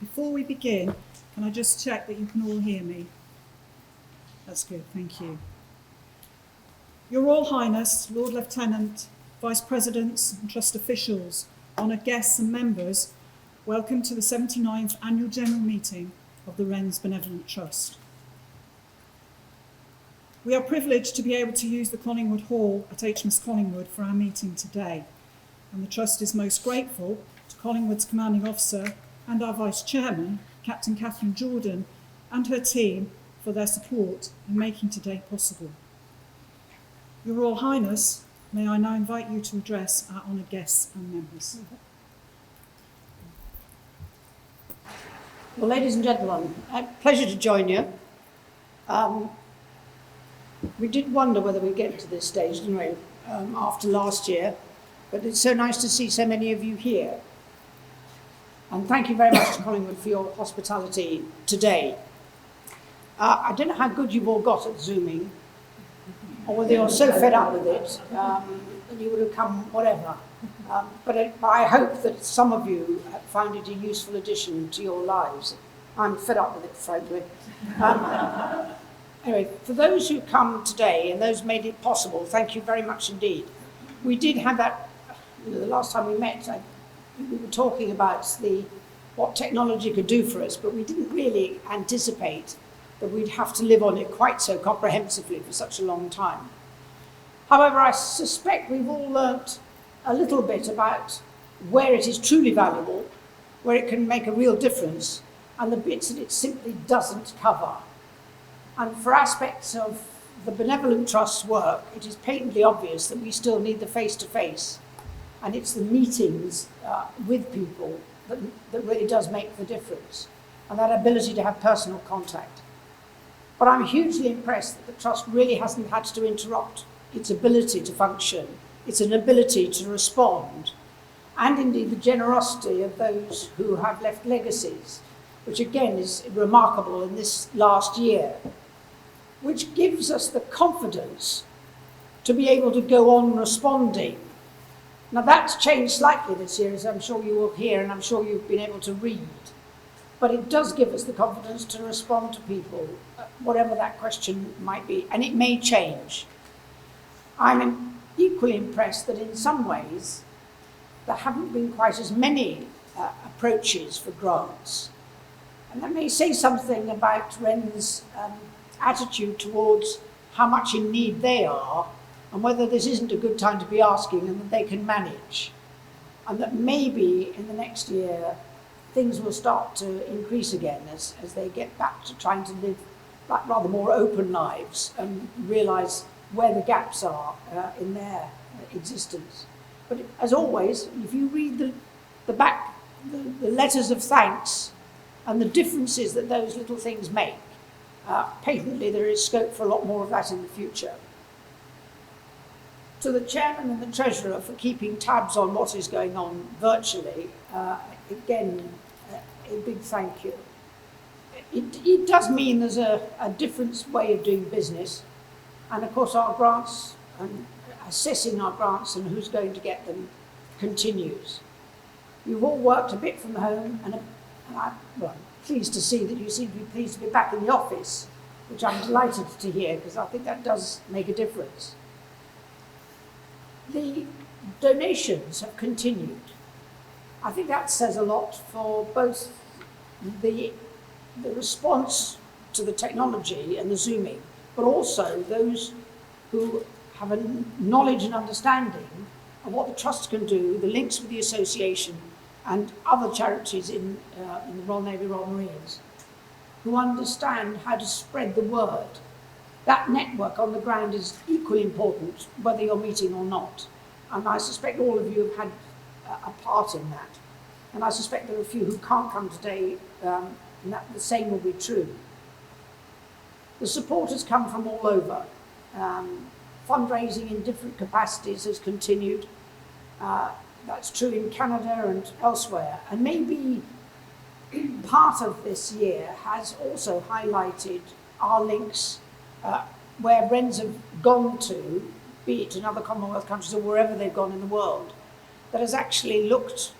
Before we begin, can I just check that you can all hear me? That's good, thank you. Your Royal Highness, Lord Lieutenant, Vice Presidents and Trust officials, honoured guests and members, welcome to the 79th Annual General Meeting of the Wrns Benevolent Trust. We are privileged to be able to use the Collingwood Hall at HMS Collingwood for our meeting today, and the Trust is most grateful to Collingwood's Commanding Officer and our Vice Chairman, Captain Catherine Jordan, and her team for their support in making today possible. Your Royal Highness, may I now invite you to address our honoured guests and members. Well, ladies and gentlemen, a pleasure to join you. We did wonder whether we'd get to this stage, didn't we, after last year, but it's so nice to see so many of you here. And thank you very much to Collingwood for your hospitality today. I don't know how good you've all got at Zooming, or whether you're so fed up with it that you would have come whatever. But I hope that some of you have found it a useful addition to your lives. I'm fed up with it, frankly. Anyway, for those who come today and those made it possible, thank you very much indeed. We did have that, the last time we met, we were talking about what technology could do for us, but we didn't really anticipate that we'd have to live on it quite so comprehensively for such a long time. However, I suspect we've all learnt a little bit about where it is truly valuable, where it can make a real difference, and the bits that it simply doesn't cover. And for aspects of the Benevolent Trust's work, it is patently obvious that we still need the face-to-face, and it's the meetings with people that really does make the difference, and that ability to have personal contact. But I'm hugely impressed that the Trust really hasn't had to interrupt its ability to function, its inability to respond, and indeed the generosity of those who have left legacies, which again is remarkable in this last year, which gives us the confidence to be able to go on responding. Now that's changed slightly this year, as I'm sure you will hear and I'm sure you've been able to read, but it does give us the confidence to respond to people, whatever that question might be, and it may change. I'm equally impressed that in some ways there haven't been quite as many approaches for grants. And that may say something about Wrens' attitude towards how much in need they are and whether this isn't a good time to be asking and that they can manage. And that maybe in the next year things will start to increase again as they get back to trying to live like rather more open lives and realise where the gaps are in their existence. But as always, if you read the letters of thanks and the differences that those little things make, patently there is scope for a lot more of that in the future. To the Chairman and the Treasurer for keeping tabs on what is going on virtually, again, a big thank you. It does mean there's a different way of doing business, and of course our grants and assessing our grants and who's going to get them continues. You've all worked a bit from home, and I'm pleased to see that you seem to be pleased to be back in the office, which I'm delighted to hear, because I think that does make a difference. The donations have continued. I think that says a lot for both the response to the technology and the Zooming, but also those who have a knowledge and understanding of what the Trust can do, the links with the association and other charities in the Royal Navy, Royal Marines, who understand how to spread the word. That network on the ground is equally important, whether you're meeting or not. And I suspect all of you have had a part in that. And I suspect there are a few who can't come today, and that the same will be true. The support has come from all over. Fundraising in different capacities has continued. That's true in Canada and elsewhere. And maybe part of this year has also highlighted our links where Wrens have gone to be it in other Commonwealth countries or wherever they've gone in the world, that has actually looked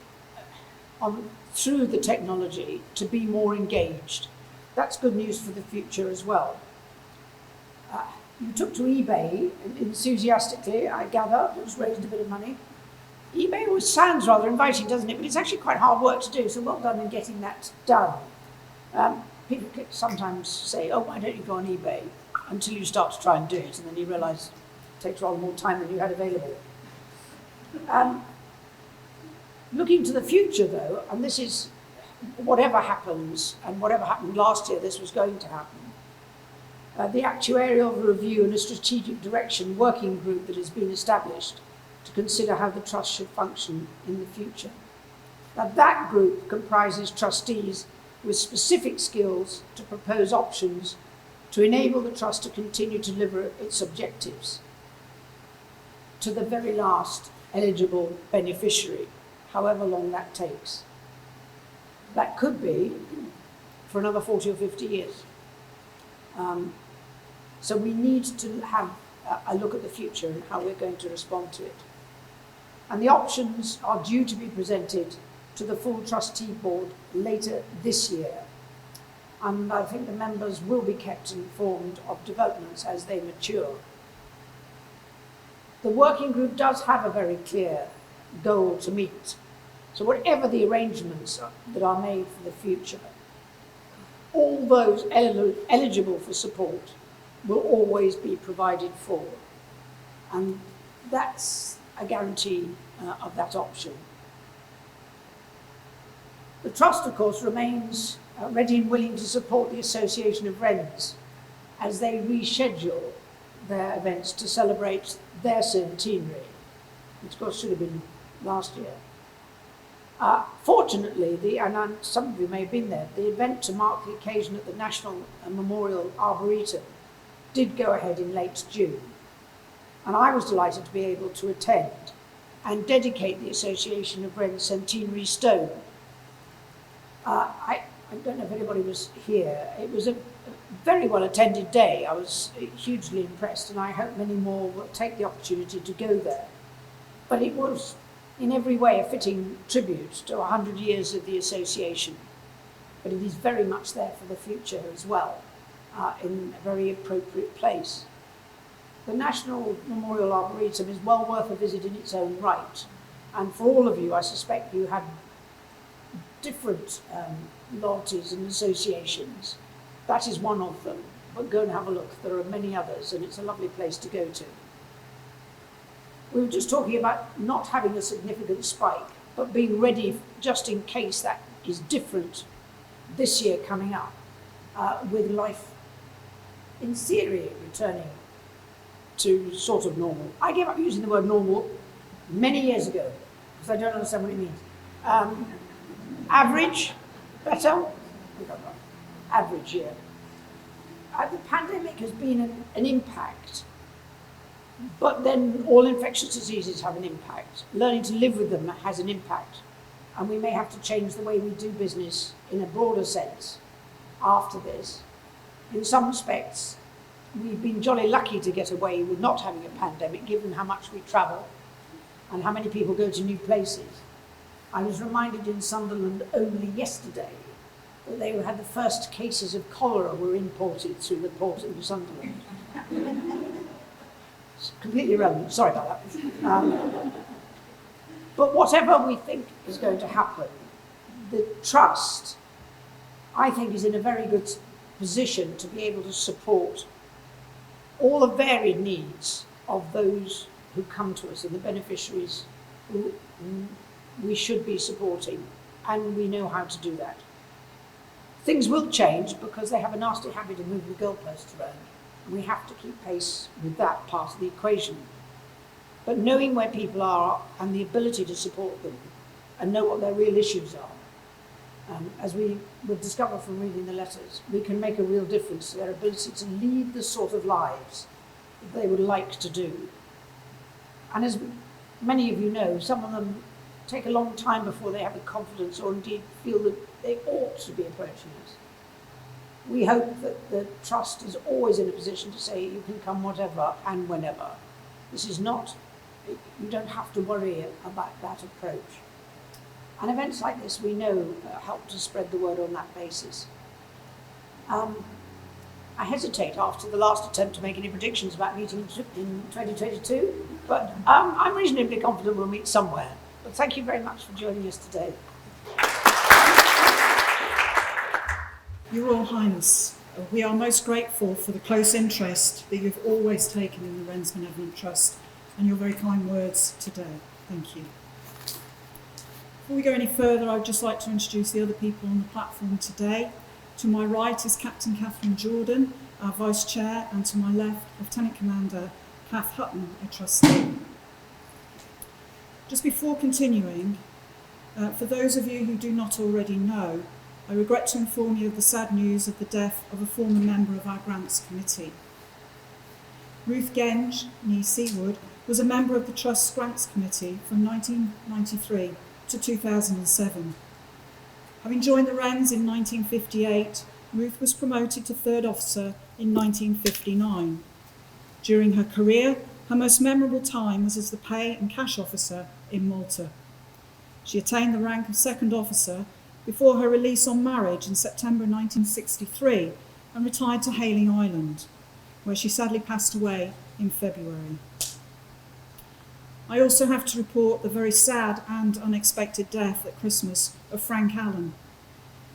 through the technology to be more engaged. That's good news for the future as well. You took to eBay enthusiastically, I gather. It was raised a bit of money. eBay sounds rather inviting, doesn't it? But it's actually quite hard work to do, so well done in getting that done. People sometimes say, oh, why don't you go on eBay? Until you start to try and do it, and then you realise it takes rather more time than you had available. Looking to the future, though, and this is whatever happens, and whatever happened last year, this was going to happen. The actuarial review and a strategic direction working group that has been established to consider how the trust should function in the future. Now, that group comprises trustees with specific skills to propose options to enable the trust to continue to deliver its objectives to the very last eligible beneficiary, however long that takes. That could be for another 40 or 50 years. So we need to have a look at the future and how we're going to respond to it. And the options are due to be presented to the full trustee board later this year. And I think the members will be kept informed of developments as they mature. The working group does have a very clear goal to meet. So whatever the arrangements that are made for the future, all those eligible for support will always be provided for. And that's a guarantee of that option. The Trust, of course, remains ready and willing to support the Association of Wrns as they reschedule their events to celebrate their centenary, which of course should have been last year. Fortunately, and some of you may have been there, the event to mark the occasion at the National Memorial Arboretum did go ahead in late June. And I was delighted to be able to attend and dedicate the Association of Wrns centenary stone. I don't know if anybody was here. It was a very well attended day. I was hugely impressed, and I hope many more will take the opportunity to go there. But it was in every way a fitting tribute to 100 years of the association. But it is very much there for the future as well, in a very appropriate place. The National Memorial Arboretum is well worth a visit in its own right. And for all of you, I suspect you had different loyalties and associations. That is one of them. But go and have a look. There are many others, and it's a lovely place to go to. We were just talking about not having a significant spike, but being ready just in case that is different this year coming up, with life, in theory, returning to sort of normal. I gave up using the word normal many years ago, because I don't understand what it means. Average, better? Average year. The pandemic has been an impact, but then all infectious diseases have an impact. Learning to live with them has an impact, and we may have to change the way we do business in a broader sense after this. In some respects, we've been jolly lucky to get away with not having a pandemic, given how much we travel and how many people go to new places. I was reminded in Sunderland only yesterday that they had the first cases of cholera were imported through the port in Sunderland. It's completely irrelevant, sorry about that. But whatever we think is going to happen, the Trust, I think, is in a very good position to be able to support all the varied needs of those who come to us and the beneficiaries who we should be supporting, and we know how to do that. Things will change because they have a nasty habit of moving the goalposts around, and we have to keep pace with that part of the equation. But knowing where people are and the ability to support them and know what their real issues are, as we will discover from reading the letters, we can make a real difference to their ability to lead the sort of lives that they would like to do. And as many of you know, some of them take a long time before they have the confidence or indeed feel that they ought to be approaching us. We hope that the Trust is always in a position to say you can come whatever and whenever, This is not, you don't have to worry about that approach. And events like this, we know, help to spread the word on that basis. I hesitate after the last attempt to make any predictions about meeting in 2022, but I'm reasonably confident we'll meet somewhere. But thank you very much for joining us today. Your Royal Highness, we are most grateful for the close interest that you've always taken in the Wrns Benevolent Trust and your very kind words today. Thank you. Before we go any further, I'd just like to introduce the other people on the platform today. To my right is Captain Catherine Jordan, our Vice Chair, and to my left, Lieutenant Commander Kath Hutton, a trustee. Just before continuing, for those of you who do not already know, I regret to inform you of the sad news of the death of a former member of our Grants Committee. Ruth Genge, née Seawood, was a member of the Trust's Grants Committee from 1993 to 2007. Having joined the Wrns in 1958, Ruth was promoted to Third Officer in 1959. During her career, her most memorable time was as the Pay and Cash Officer in Malta. She attained the rank of Second Officer before her release on marriage in September 1963 and retired to Hayling Island, where she sadly passed away in February. I also have to report the very sad and unexpected death at Christmas of Frank Allen.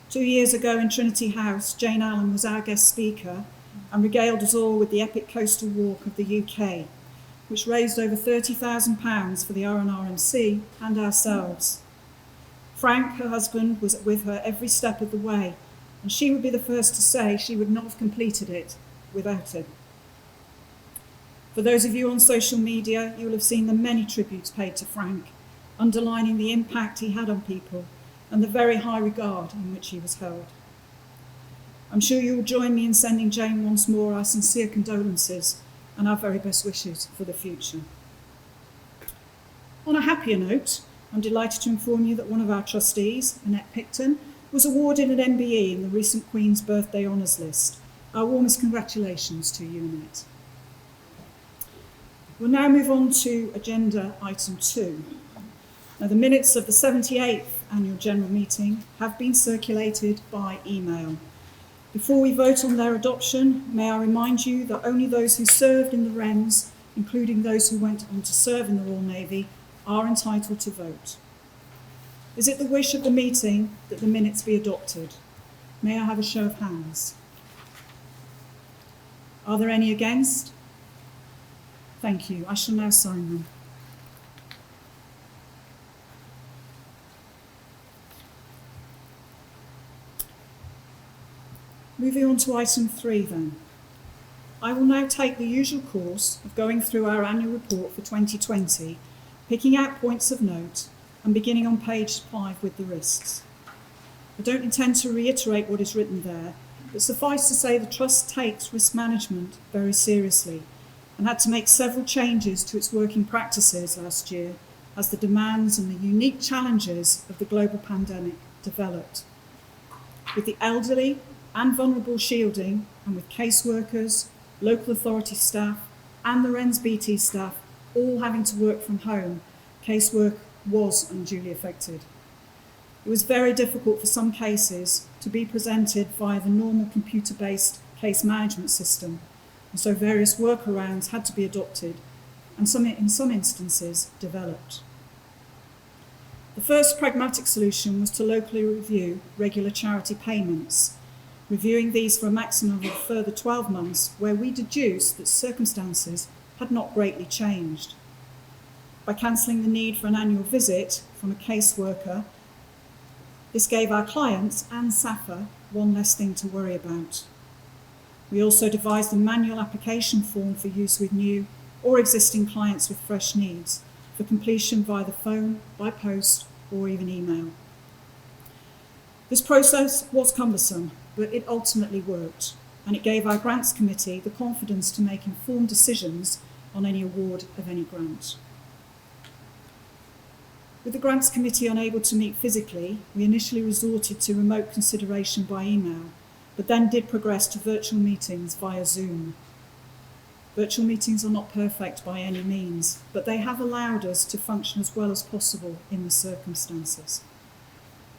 2 years ago in Trinity House, Jane Allen was our guest speaker and regaled us all with the epic coastal walk of the UK, which raised over £30,000 for the RNRMC and ourselves. Frank, her husband, was with her every step of the way, and she would be the first to say she would not have completed it without him. For those of you on social media, you will have seen the many tributes paid to Frank, underlining the impact he had on people and the very high regard in which he was held. I'm sure you will join me in sending Jane once more our sincere condolences and our very best wishes for the future. On a happier note, I'm delighted to inform you that one of our trustees, Annette Picton, was awarded an MBE in the recent Queen's Birthday Honours List. Our warmest congratulations to you, Annette. We'll now move on to agenda item 2. Now, the minutes of the 78th Annual General Meeting have been circulated by email. Before we vote on their adoption, may I remind you that only those who served in the Wrns, including those who went on to serve in the Royal Navy, are entitled to vote. Is it the wish of the meeting that the minutes be adopted? May I have a show of hands? Are there any against? Thank you. I shall now sign them. Moving on to item 3 then. I will now take the usual course of going through our annual report for 2020, picking out points of note and beginning on page 5 with the risks. I don't intend to reiterate what is written there, but suffice to say the Trust takes risk management very seriously and had to make several changes to its working practices last year as the demands and the unique challenges of the global pandemic developed. With the elderly and vulnerable shielding, and with caseworkers, local authority staff and the Wrns BT staff all having to work from home, casework was unduly affected. It was very difficult for some cases to be presented via the normal computer-based case management system, and so various workarounds had to be adopted and in some instances developed. The first pragmatic solution was to locally review regular charity payments, reviewing these for a maximum of a further 12 months, where we deduced that circumstances had not greatly changed. By cancelling the need for an annual visit from a caseworker, this gave our clients and SAFA one less thing to worry about. We also devised a manual application form for use with new or existing clients with fresh needs, for completion via the phone, by post, or even email. This process was cumbersome, but it ultimately worked, and it gave our Grants Committee the confidence to make informed decisions on any award of any grant. With the Grants Committee unable to meet physically, we initially resorted to remote consideration by email, but then did progress to virtual meetings via Zoom. Virtual meetings are not perfect by any means, but they have allowed us to function as well as possible in the circumstances.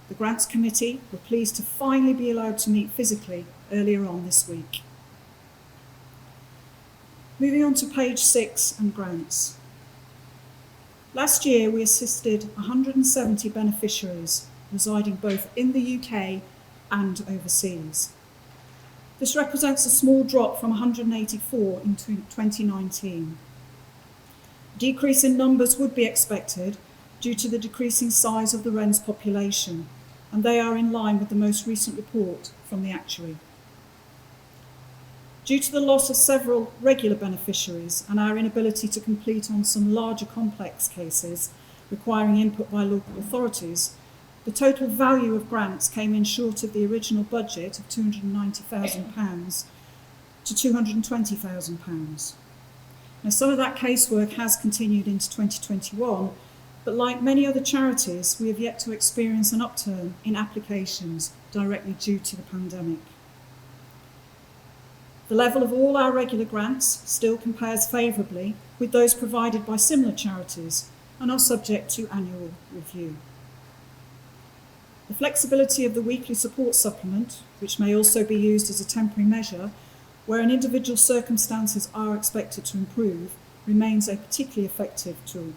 The Grants Committee were pleased to finally be allowed to meet physically earlier on this week. Moving on to page 6 and grants. Last year we assisted 170 beneficiaries residing both in the UK and overseas. This represents a small drop from 184 in 2019. A decrease in numbers would be expected due to the decreasing size of the Wrns population, and they are in line with the most recent report from the actuary. Due to the loss of several regular beneficiaries and our inability to complete on some larger complex cases requiring input by local authorities, the total value of grants came in short of the original budget of £290,000 to £220,000. Now, some of that casework has continued into 2021, but like many other charities, we have yet to experience an upturn in applications directly due to the pandemic. The level of all our regular grants still compares favourably with those provided by similar charities and are subject to annual review. The flexibility of the weekly support supplement, which may also be used as a temporary measure where an individual's circumstances are expected to improve, remains a particularly effective tool.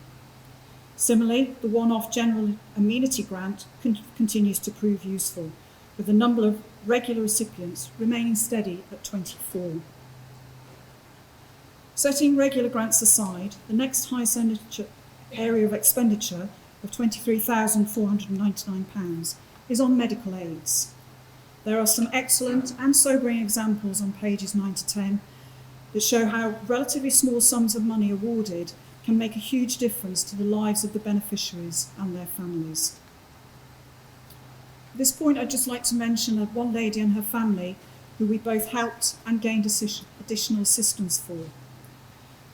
Similarly, the one-off general amenity grant continues to prove useful, with the number of regular recipients remaining steady at 24. Setting regular grants aside, the next highest area of expenditure of £23,499 is on medical aids. There are some excellent and sobering examples on pages 9 to 10 that show how relatively small sums of money awarded can make a huge difference to the lives of the beneficiaries and their families. At this point, I'd just like to mention one lady and her family who we both helped and gained additional assistance for.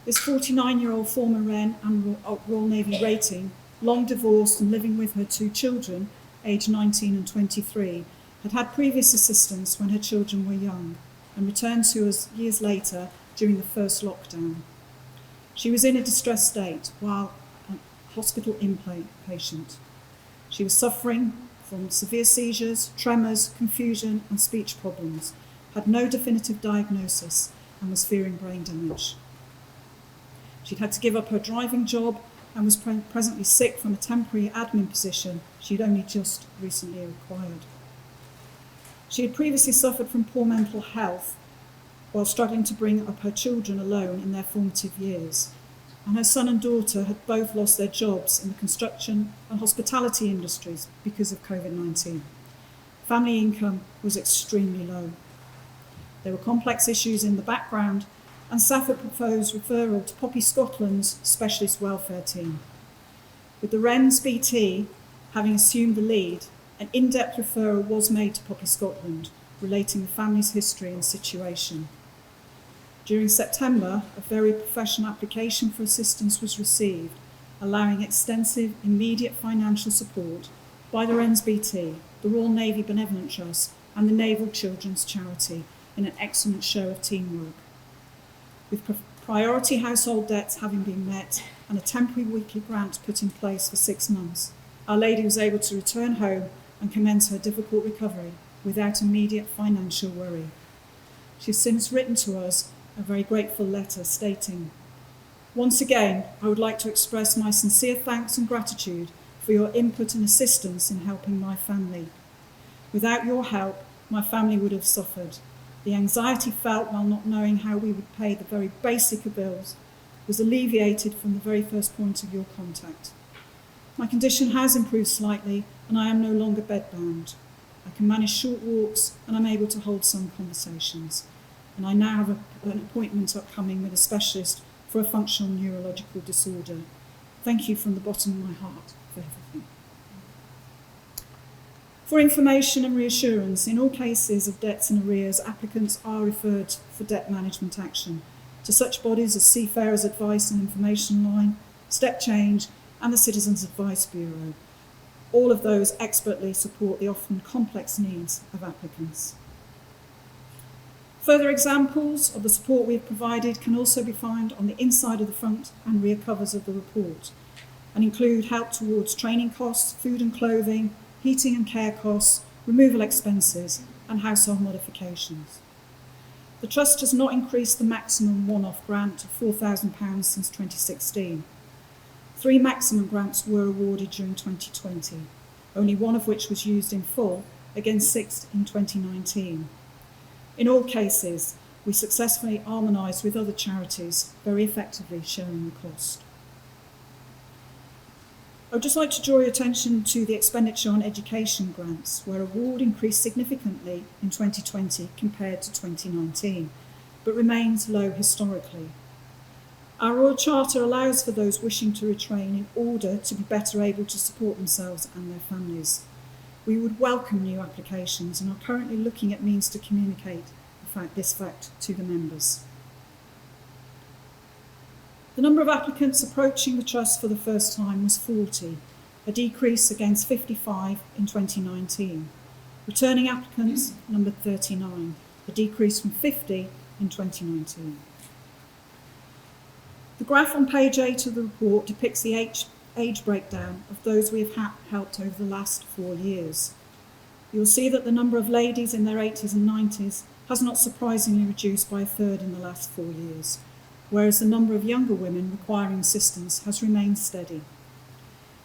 This 49-year-old former Wren and Royal Navy rating, long divorced and living with her 2 children, aged 19 and 23, had had previous assistance when her children were young and returned to us years later during the first lockdown. She was in a distressed state while a hospital inpatient. She was suffering from severe seizures, tremors, confusion and speech problems, had no definitive diagnosis and was fearing brain damage. She'd had to give up her driving job and was presently sick from a temporary admin position she'd only just recently acquired. She had previously suffered from poor mental health while struggling to bring up her children alone in their formative years, and her son and daughter had both lost their jobs in the construction and hospitality industries because of COVID-19. Family income was extremely low. There were complex issues in the background, and Safford proposed referral to Poppy Scotland's specialist welfare team. With the Wrns BT having assumed the lead, an in-depth referral was made to Poppy Scotland, relating the family's history and situation. During September, a very professional application for assistance was received, allowing extensive immediate financial support by the Wrns BT, the Royal Navy Benevolent Trust and the Naval Children's Charity in an excellent show of teamwork. With priority household debts having been met and a temporary weekly grant put in place for 6 months, Our Lady was able to return home and commence her difficult recovery without immediate financial worry. She has since written to us a very grateful letter stating, "Once again, I would like to express my sincere thanks and gratitude for your input and assistance in helping my family. Without your help, my family would have suffered. The anxiety felt while not knowing how we would pay the very basic of bills was alleviated from the very first point of your contact. My condition has improved slightly and I am no longer bedbound. I can manage short walks and I'm able to hold some conversations. And I now have an appointment upcoming with a specialist for a functional neurological disorder. Thank you from the bottom of my heart for everything." For information and reassurance, in all cases of debts and arrears, applicants are referred for debt management action to such bodies as Seafarers Advice and Information Line, Step Change and the Citizens Advice Bureau. All of those expertly support the often complex needs of applicants. Further examples of the support we have provided can also be found on the inside of the front and rear covers of the report, and include help towards training costs, food and clothing, heating and care costs, removal expenses, and household modifications. The Trust has not increased the maximum one-off grant of £4,000 since 2016. 3 maximum grants were awarded during 2020, only one of which was used in full, against 6 in 2019. In all cases, we successfully harmonised with other charities, very effectively sharing the cost. I would just like to draw your attention to the expenditure on education grants, where award increased significantly in 2020 compared to 2019, but remains low historically. Our Royal Charter allows for those wishing to retrain in order to be better able to support themselves and their families. We would welcome new applications and are currently looking at means to communicate this fact to the members. The number of applicants approaching the Trust for the first time was 40, a decrease against 55 in 2019. Returning applicants numbered 39, a decrease from 50 in 2019. The graph on page 8 of the report depicts the age breakdown of those we have helped over the last 4 years. You will see that the number of ladies in their 80s and 90s has not surprisingly reduced by a third in the last 4 years, whereas the number of younger women requiring assistance has remained steady.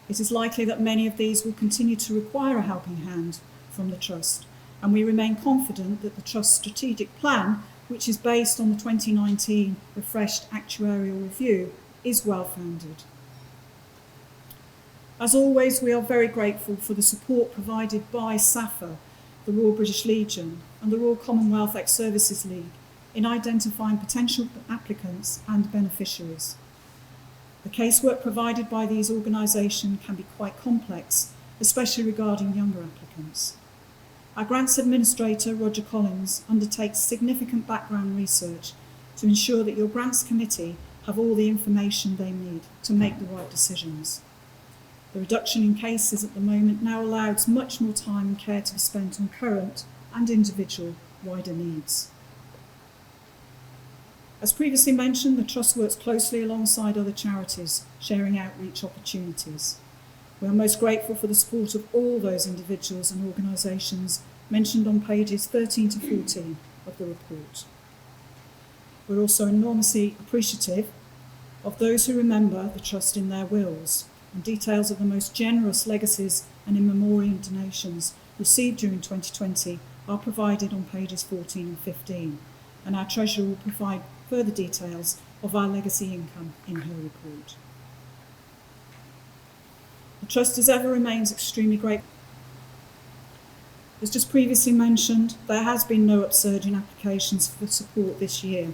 It is likely that many of these will continue to require a helping hand from the Trust, and we remain confident that the Trust's strategic plan, which is based on the 2019 refreshed actuarial review, is well-founded. As always, we are very grateful for the support provided by SAFA, the Royal British Legion, and the Royal Commonwealth Ex-Services League in identifying potential applicants and beneficiaries. The casework provided by these organisations can be quite complex, especially regarding younger applicants. Our grants administrator, Roger Collins, undertakes significant background research to ensure that your grants committee have all the information they need to make the right decisions. The reduction in cases at the moment now allows much more time and care to be spent on current and individual wider needs. As previously mentioned, the Trust works closely alongside other charities, sharing outreach opportunities. We are most grateful for the support of all those individuals and organisations mentioned on pages 13 to 14 of the report. We're also enormously appreciative of those who remember the Trust in their wills, and details of the most generous legacies and in memoriam donations received during 2020 are provided on pages 14 and 15, and our Treasurer will provide further details of our legacy income in her report. The Trust as ever remains extremely grateful. As just previously mentioned, there has been no upsurge in applications for support this year.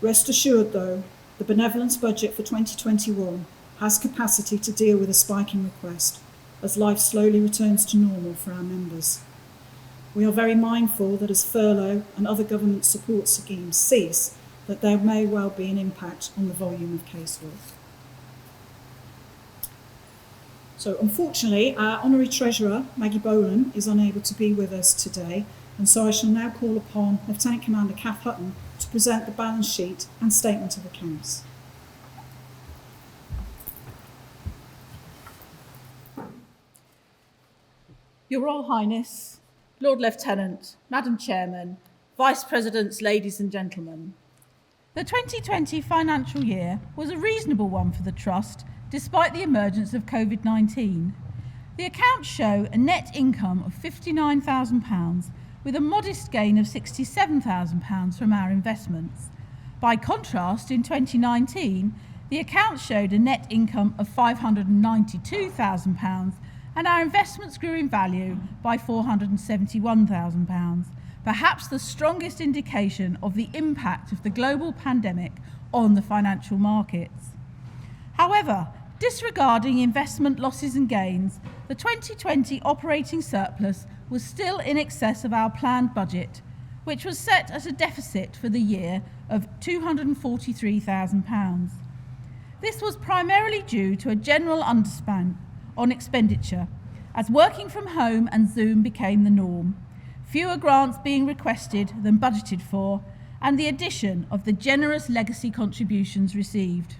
Rest assured though, the benevolence budget for 2021 has capacity to deal with a spike in request as life slowly returns to normal for our members. We are very mindful that as furlough and other government support schemes cease, that there may well be an impact on the volume of casework. So unfortunately, our Honorary Treasurer, Maggie Boland, is unable to be with us today, and so I shall now call upon Lieutenant Commander Kath Hutton to present the balance sheet and statement of accounts. Your Royal Highness, Lord Lieutenant, Madam Chairman, Vice Presidents, ladies and gentlemen. The 2020 financial year was a reasonable one for the Trust despite the emergence of COVID-19. The accounts show a net income of £59,000 with a modest gain of £67,000 from our investments. By contrast, in 2019, the accounts showed a net income of £592,000 and our investments grew in value by £471,000, perhaps the strongest indication of the impact of the global pandemic on the financial markets. However, disregarding investment losses and gains, the 2020 operating surplus was still in excess of our planned budget, which was set at a deficit for the year of £243,000. This was primarily due to a general underspend on expenditure, as working from home and Zoom became the norm. fewer grants being requested than budgeted for, and the addition of the generous legacy contributions received.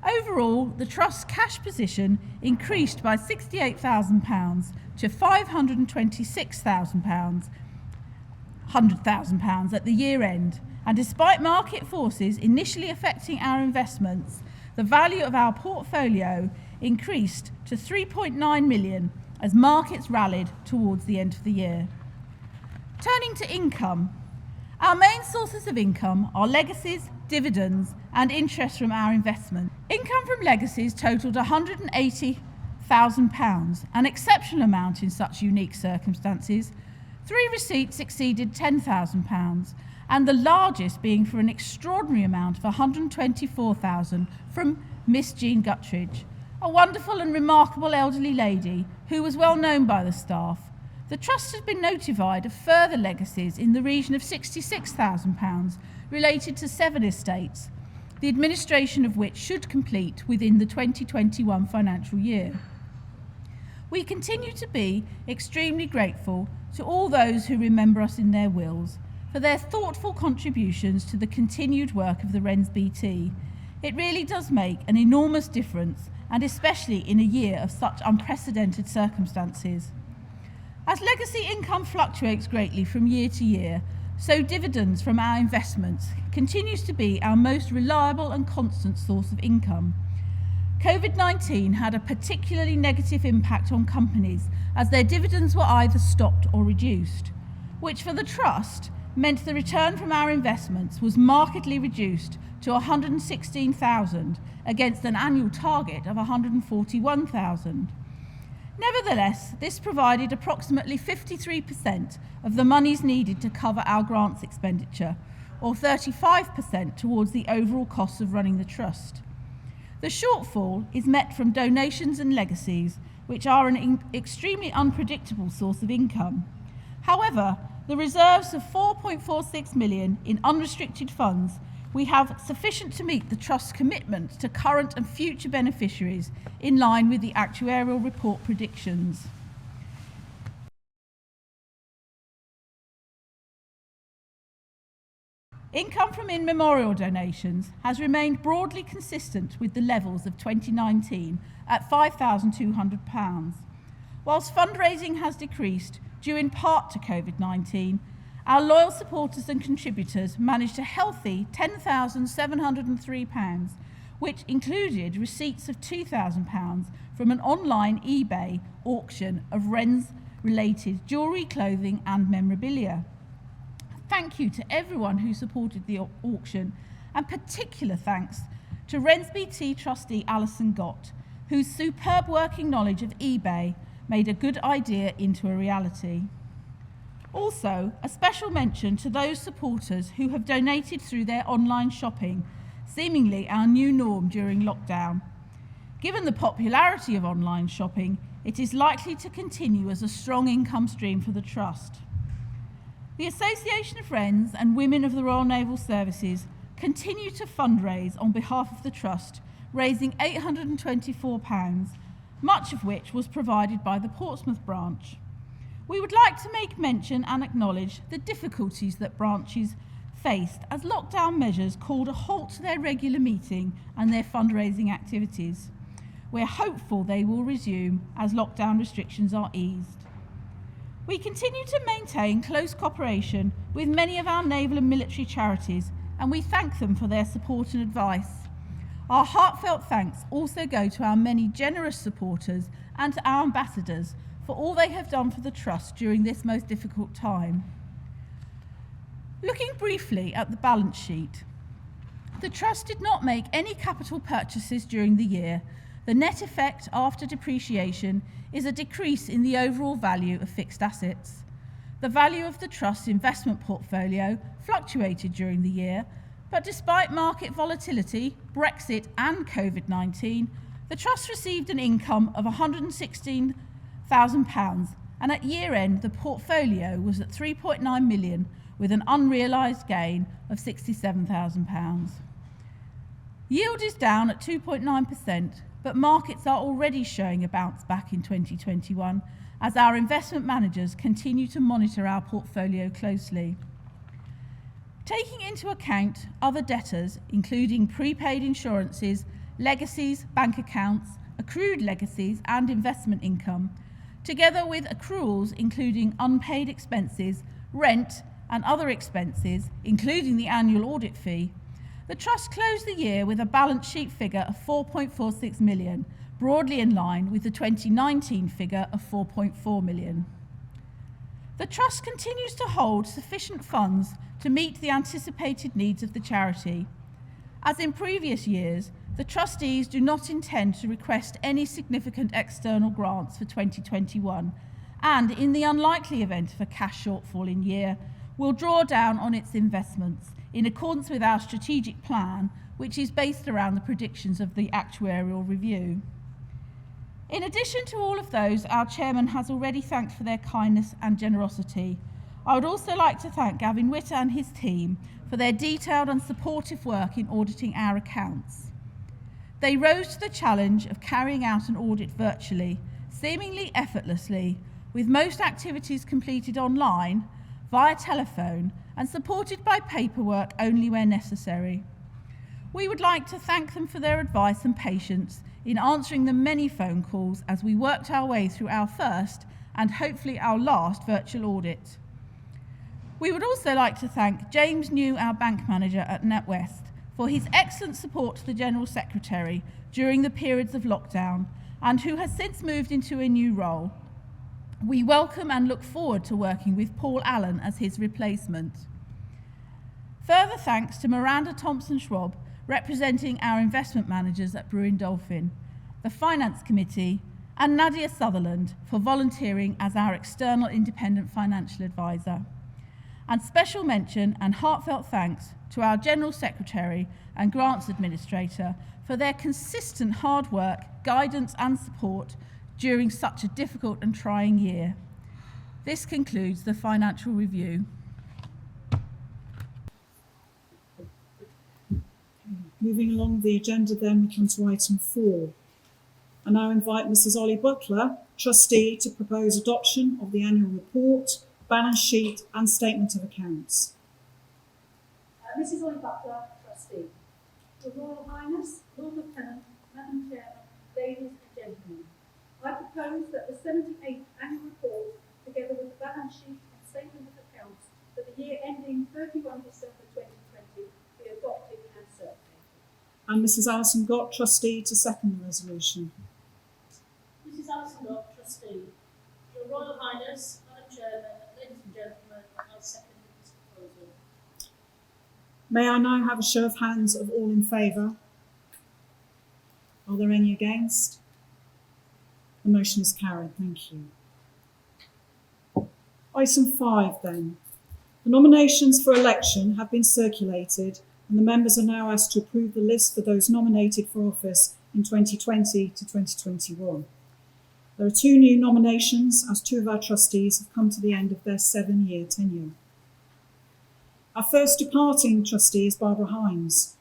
Overall, the Trust's cash position increased by £68,000 to £526,000 at the year end, and despite market forces initially affecting our investments, the value of our portfolio increased to £3.9 million as markets rallied towards the end of the year. Turning to income, our main sources of income are legacies, dividends and interest from our investment. Income from legacies totalled £180,000, an exceptional amount in such unique circumstances. 3 receipts exceeded £10,000, and the largest being for an extraordinary amount of £124,000 from Miss Jean Guttridge, a wonderful and remarkable elderly lady who was well known by the staff. The Trust has been notified of further legacies in the region of £66,000 related to 7 estates, the administration of which should complete within the 2021 financial year. We continue to be extremely grateful to all those who remember us in their wills for their thoughtful contributions to the continued work of the Wrns BT. It really does make an enormous difference, and especially in a year of such unprecedented circumstances. As legacy income fluctuates greatly from year to year, so dividends from our investments continues to be our most reliable and constant source of income. COVID-19 had a particularly negative impact on companies as their dividends were either stopped or reduced, which for the Trust meant the return from our investments was markedly reduced to £116,000 against an annual target of £141,000. Nevertheless, this provided approximately 53% of the monies needed to cover our grants expenditure, or 35% towards the overall costs of running the Trust. The shortfall is met from donations and legacies, which are an extremely unpredictable source of income. However, the reserves of £4.46 million in unrestricted funds we have sufficient to meet the Trust's commitment to current and future beneficiaries in line with the actuarial report predictions. Income from in-memorial donations has remained broadly consistent with the levels of 2019 at £5,200. Whilst fundraising has decreased, due in part to COVID-19, our loyal supporters and contributors managed a healthy £10,703, which included receipts of £2,000 from an online eBay auction of Wrens-related jewellery, clothing and memorabilia. Thank you to everyone who supported the auction, and particular thanks to Wrens BT trustee Alison Gott, whose superb working knowledge of eBay made a good idea into a reality. Also, a special mention to those supporters who have donated through their online shopping, seemingly our new norm during lockdown. Given the popularity of online shopping, it is likely to continue as a strong income stream for the Trust. The Association of Wrens and Women of the Royal Naval Services continue to fundraise on behalf of the Trust, raising £824, much of which was provided by the Portsmouth branch. We would like to make mention and acknowledge the difficulties that branches faced as lockdown measures called a halt to their regular meeting and their fundraising activities. We're hopeful they will resume as lockdown restrictions are eased. We continue to maintain close cooperation with many of our naval and military charities, and we thank them for their support and advice. Our heartfelt thanks also go to our many generous supporters and to our ambassadors for all they have done for the Trust during this most difficult time. Looking briefly at the balance sheet, the Trust did not make any capital purchases during the year. The net effect after depreciation is a decrease in the overall value of fixed assets. The value of the Trust's investment portfolio fluctuated during the year, but despite market volatility, Brexit and COVID-19, the Trust received an income of £116,000, and at year end the portfolio was at £3.9 million with an unrealised gain of £67,000. Yield is down at 2.9%, but markets are already showing a bounce back in 2021 as our investment managers continue to monitor our portfolio closely. Taking into account other debtors, including prepaid insurances, legacies, bank accounts, accrued legacies and investment income, together with accruals including unpaid expenses, rent and other expenses, including the annual audit fee, the Trust closed the year with a balance sheet figure of 4.46 million, broadly in line with the 2019 figure of 4.4 million. The Trust continues to hold sufficient funds to meet the anticipated needs of the charity. As in previous years, the trustees do not intend to request any significant external grants for 2021, and in the unlikely event of a cash shortfall in year, will draw down on its investments in accordance with our strategic plan, which is based around the predictions of the actuarial review. In addition to all of those our chairman has already thanked for their kindness and generosity, I would also like to thank Gavin Witter and his team for their detailed and supportive work in auditing our accounts. They rose to the challenge of carrying out an audit virtually, seemingly effortlessly, with most activities completed online, via telephone, and supported by paperwork only where necessary. We would like to thank them for their advice and patience in answering the many phone calls as we worked our way through our first and hopefully our last virtual audit. We would also like to thank James New, our bank manager at NatWest, for his excellent support to the General Secretary during the periods of lockdown and who has since moved into a new role. We welcome and look forward to working with Paul Allen as his replacement. Further thanks to Miranda Thompson-Schwab, representing our investment managers at Brewin Dolphin, the Finance Committee, and Nadia Sutherland for volunteering as our external independent financial advisor. And special mention and heartfelt thanks to our General Secretary and Grants Administrator for their consistent hard work, guidance and support during such a difficult and trying year. This concludes the financial review. Moving along the agenda then, we come to item 4. I now invite Mrs. Ollie Butler, trustee, to propose adoption of the annual report, balance sheet and statement of accounts. Mrs. Ollie Butler, trustee. Your Royal Highness, Lord Lieutenant, Madam Chairman, ladies and gentlemen, I propose that the 78th annual report, together with the balance sheet and statement of accounts for the year ending 31 December 2020, be adopted and circulated. And Mrs. Alison Gott, trustee, to second the resolution. Mrs. Alison Gott, trustee. Your Royal Highness, Madam Chairman, ladies and gentlemen, I second this proposal. May I now have a show of hands of all in favour? Are there any against? The motion is carried. Thank you. Item 5 then. The nominations for election have been circulated and the members are now asked to approve the list for those nominated for office in 2020 to 2021. There are 2 new nominations as 2 of our trustees have come to the end of their 7-year tenure. Our first departing trustee is Barbara Hines.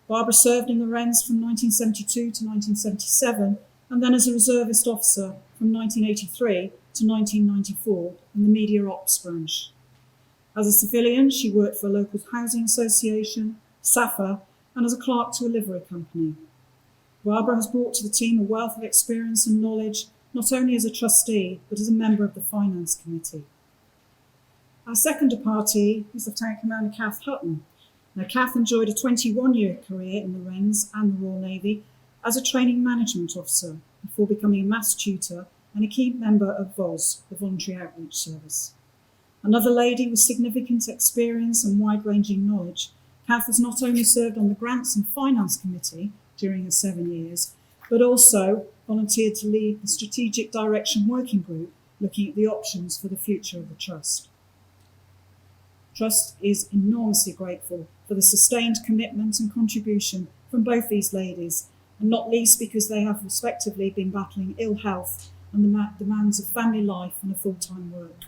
Barbara served in the Wrns from 1972 to 1977 and then as a reservist officer from 1983 to 1994 in the Media Ops branch. As a civilian, she worked for a local housing association, SAFA, and as a clerk to a livery company. Barbara has brought to the team a wealth of experience and knowledge, not only as a trustee, but as a member of the Finance Committee. Our second departee is Lieutenant Commander Kath Hutton. Now, Kath enjoyed a 21-year career in the Wrns and the Royal Navy as a training management officer before becoming a maths tutor and a key member of VOS, the Voluntary Outreach Service. Another lady with significant experience and wide-ranging knowledge, Kath has not only served on the Grants and Finance Committee during her 7 years, but also volunteered to lead the Strategic Direction Working Group looking at the options for the future of the Trust. Trust is enormously grateful for the sustained commitment and contribution from both these ladies, and not least because they have respectively been battling ill health and the demands of family life and a full-time work.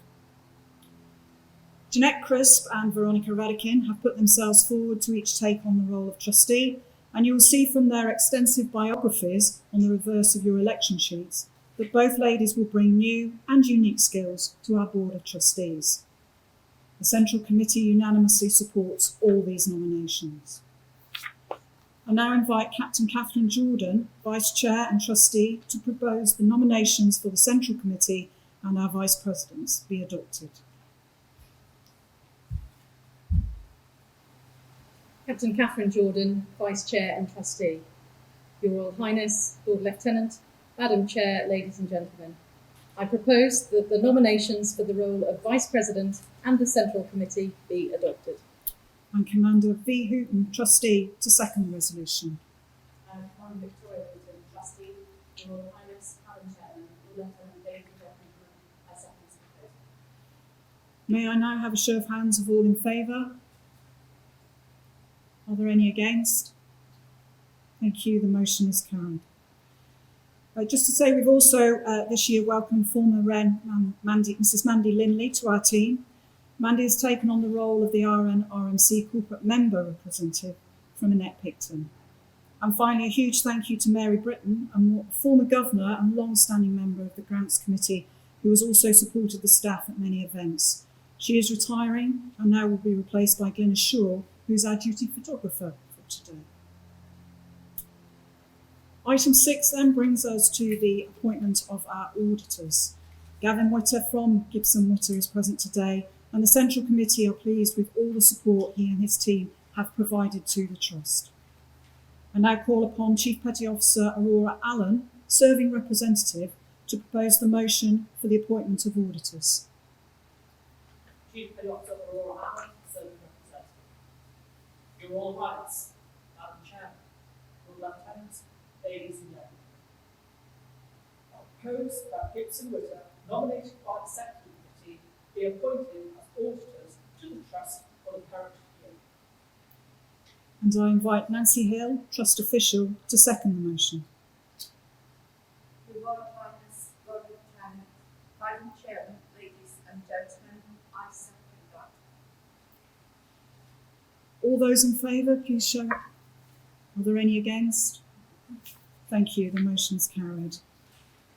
Jeanette Crisp and Veronica Radikin have put themselves forward to each take on the role of trustee, And you will see from their extensive biographies on the reverse of your election sheets that both ladies will bring new and unique skills to our Board of Trustees. The Central Committee unanimously supports all these nominations. I now invite Captain Catherine Jordan, Vice Chair and Trustee, to propose the nominations for the Central Committee and our Vice Presidents be adopted. Captain Catherine Jordan, Vice Chair and Trustee. Your Royal Highness, Lord Lieutenant, Madam Chair, ladies and gentlemen, I propose that the nominations for the role of Vice President and the Central Committee be adopted. And Commander V. Hooton, Trustee, to second the resolution. I'm Victoria Hooton, Trustee, Your Royal Highness, Madam Chairman, Lord Lieutenant, ladies and gentlemen, I second this proposal. May I now have a show of hands of all in favour? Are there any against? Thank you, the motion is carried. Just to say, we've also this year welcomed former Wren Mrs Mandy Linley to our team. Mandy has taken on the role of the RN-RMC corporate member representative from Annette Picton. And finally, a huge thank you to Mary Britton, a former governor and long-standing member of the Grants Committee, who has also supported the staff at many events. She is retiring and now will be replaced by Glynis Shaw, who's our duty photographer for today. Item 6 then brings us to the appointment of our auditors. Gavin Witter from Gibson Witter is present today, and the Central Committee are pleased with all the support he and his team have provided to the Trust. I now call upon Chief Petty Officer Aurora Allen, serving representative, to propose the motion for the appointment of auditors. Chief Petty Officer Aurora Allen, Serving Representative. Your Royal Highness, Madam Chairman, Lord Lieutenant, ladies and gentlemen, I propose that Gibson Witter, nominated by the Central Committee, be appointed as auditors to the Trust for the current year. And I invite Nancy Hill, Trust Official, to second the motion. Your Royal Highness, Lord Lieutenant, Madam Chairman, ladies and gentlemen, I second that. All those in favour, please show. Are there any against? Thank you, the motion is carried.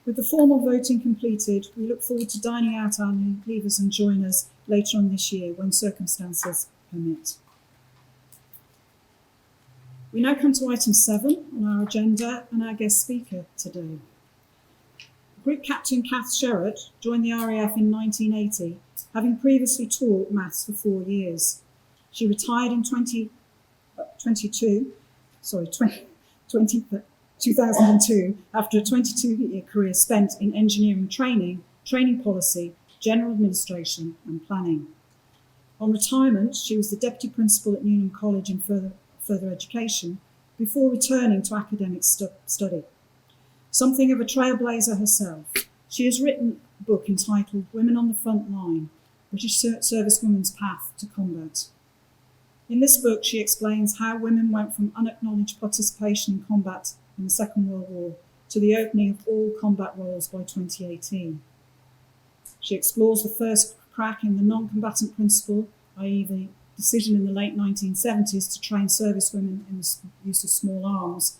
With the formal voting completed, we look forward to dining out our leavers and joiners later on this year when circumstances permit. We now come to item 7 on our agenda and our guest speaker today. Group Captain Kath Sherratt joined the RAF in 1980, having previously taught maths for 4 years. She retired in 2002 after a 22-year career spent in engineering training, training policy, general administration and planning. On retirement, she was the Deputy Principal at Newnham College in further education before returning to academic study. Something of a trailblazer herself, she has written a book entitled Women on the Front Line, British Servicewomen's Path to Combat. In this book, she explains how women went from unacknowledged participation in combat in the Second World War to the opening of all combat roles by 2018. She explores the first crack in the non-combatant principle, i.e. the decision in the late 1970s to train servicewomen in the use of small arms,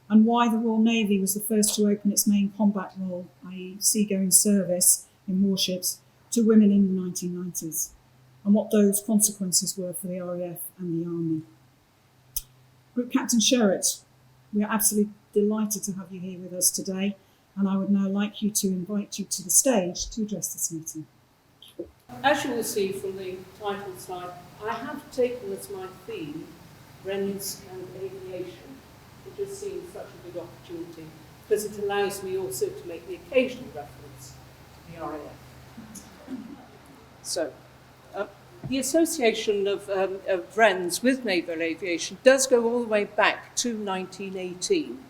and why the Royal Navy was the first to open its main combat role, i.e. seagoing service in warships, to women in the 1990s, and what those consequences were for the RAF and the Army. Group Captain Sherratt, we are absolutely delighted to have you here with us today, and I would now like you to invite you to the stage to address this meeting. As you will see from the title slide, I have taken as my theme Wrns and aviation, which has seemed such a good opportunity because it allows me also to make the occasional reference to the RAF. So, the association of Wrns with naval aviation does go all the way back to 1918.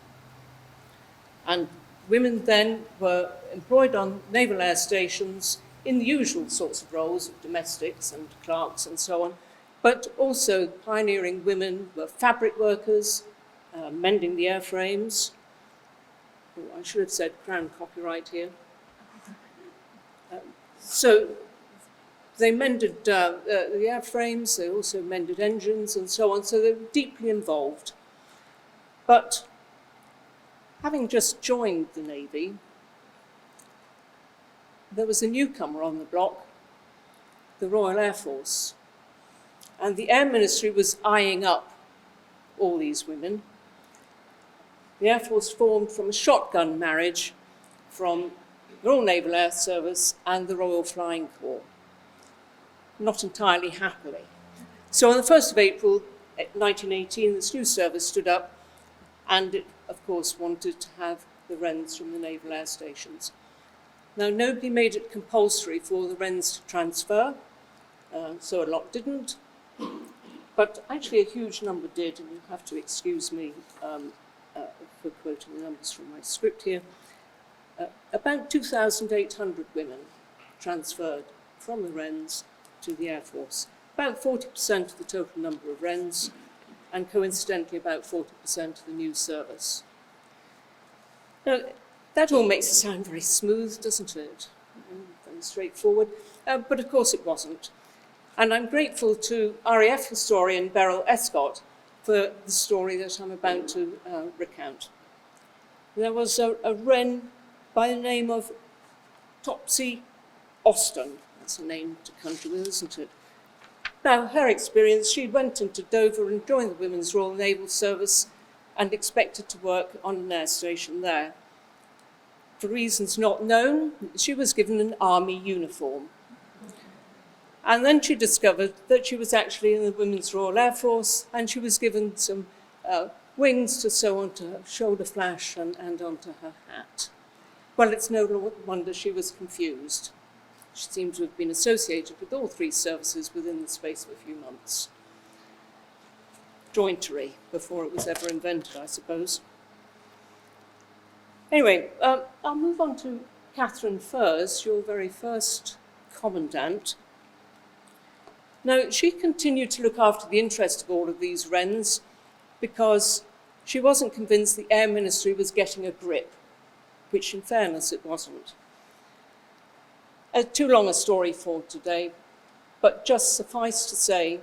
And women then were employed on naval air stations in the usual sorts of roles of domestics and clerks and so on, but also pioneering women were fabric workers, mending the airframes. Oh, I should have said Crown copyright here. So they mended the airframes, they also mended engines and so on, so they were deeply involved. But having just joined the Navy, there was a newcomer on the block, the Royal Air Force. And the Air Ministry was eyeing up all these women. The Air Force formed from a shotgun marriage from the Royal Naval Air Service and the Royal Flying Corps, not entirely happily. So on the 1st of April 1918, this new service stood up, and it, of course, wanted to have the Wrens from the naval air stations. Now, nobody made it compulsory for the Wrens to transfer, so a lot didn't, but actually a huge number did, and you'll have to excuse me for quoting the numbers from my script here. About 2,800 women transferred from the Wrens to the Air Force, about 40% of the total number of Wrens, and coincidentally about 40% of the new service. Now, that all makes it sound very smooth, doesn't it? Very straightforward, but of course it wasn't. And I'm grateful to RAF historian Beryl Escott for the story that I'm about to recount. There was a Wren by the name of Topsy Austin. That's a name to country with, isn't it? Now, her experience, she went into Dover and joined the Women's Royal Naval Service and expected to work on an air station there. For reasons not known, she was given an army uniform. And then she discovered that she was actually in the Women's Royal Air Force, and she was given some wings to sew onto her shoulder flash and onto her hat. Well, it's no wonder she was confused. She seemed to have been associated with all three services within the space of a few months. Jointery, before it was ever invented, I suppose. Anyway, I'll move on to Catherine Furse, your very first commandant. Now, she continued to look after the interest of all of these Wrens because she wasn't convinced the Air Ministry was getting a grip, which in fairness it wasn't. Too long a story for today, but just suffice to say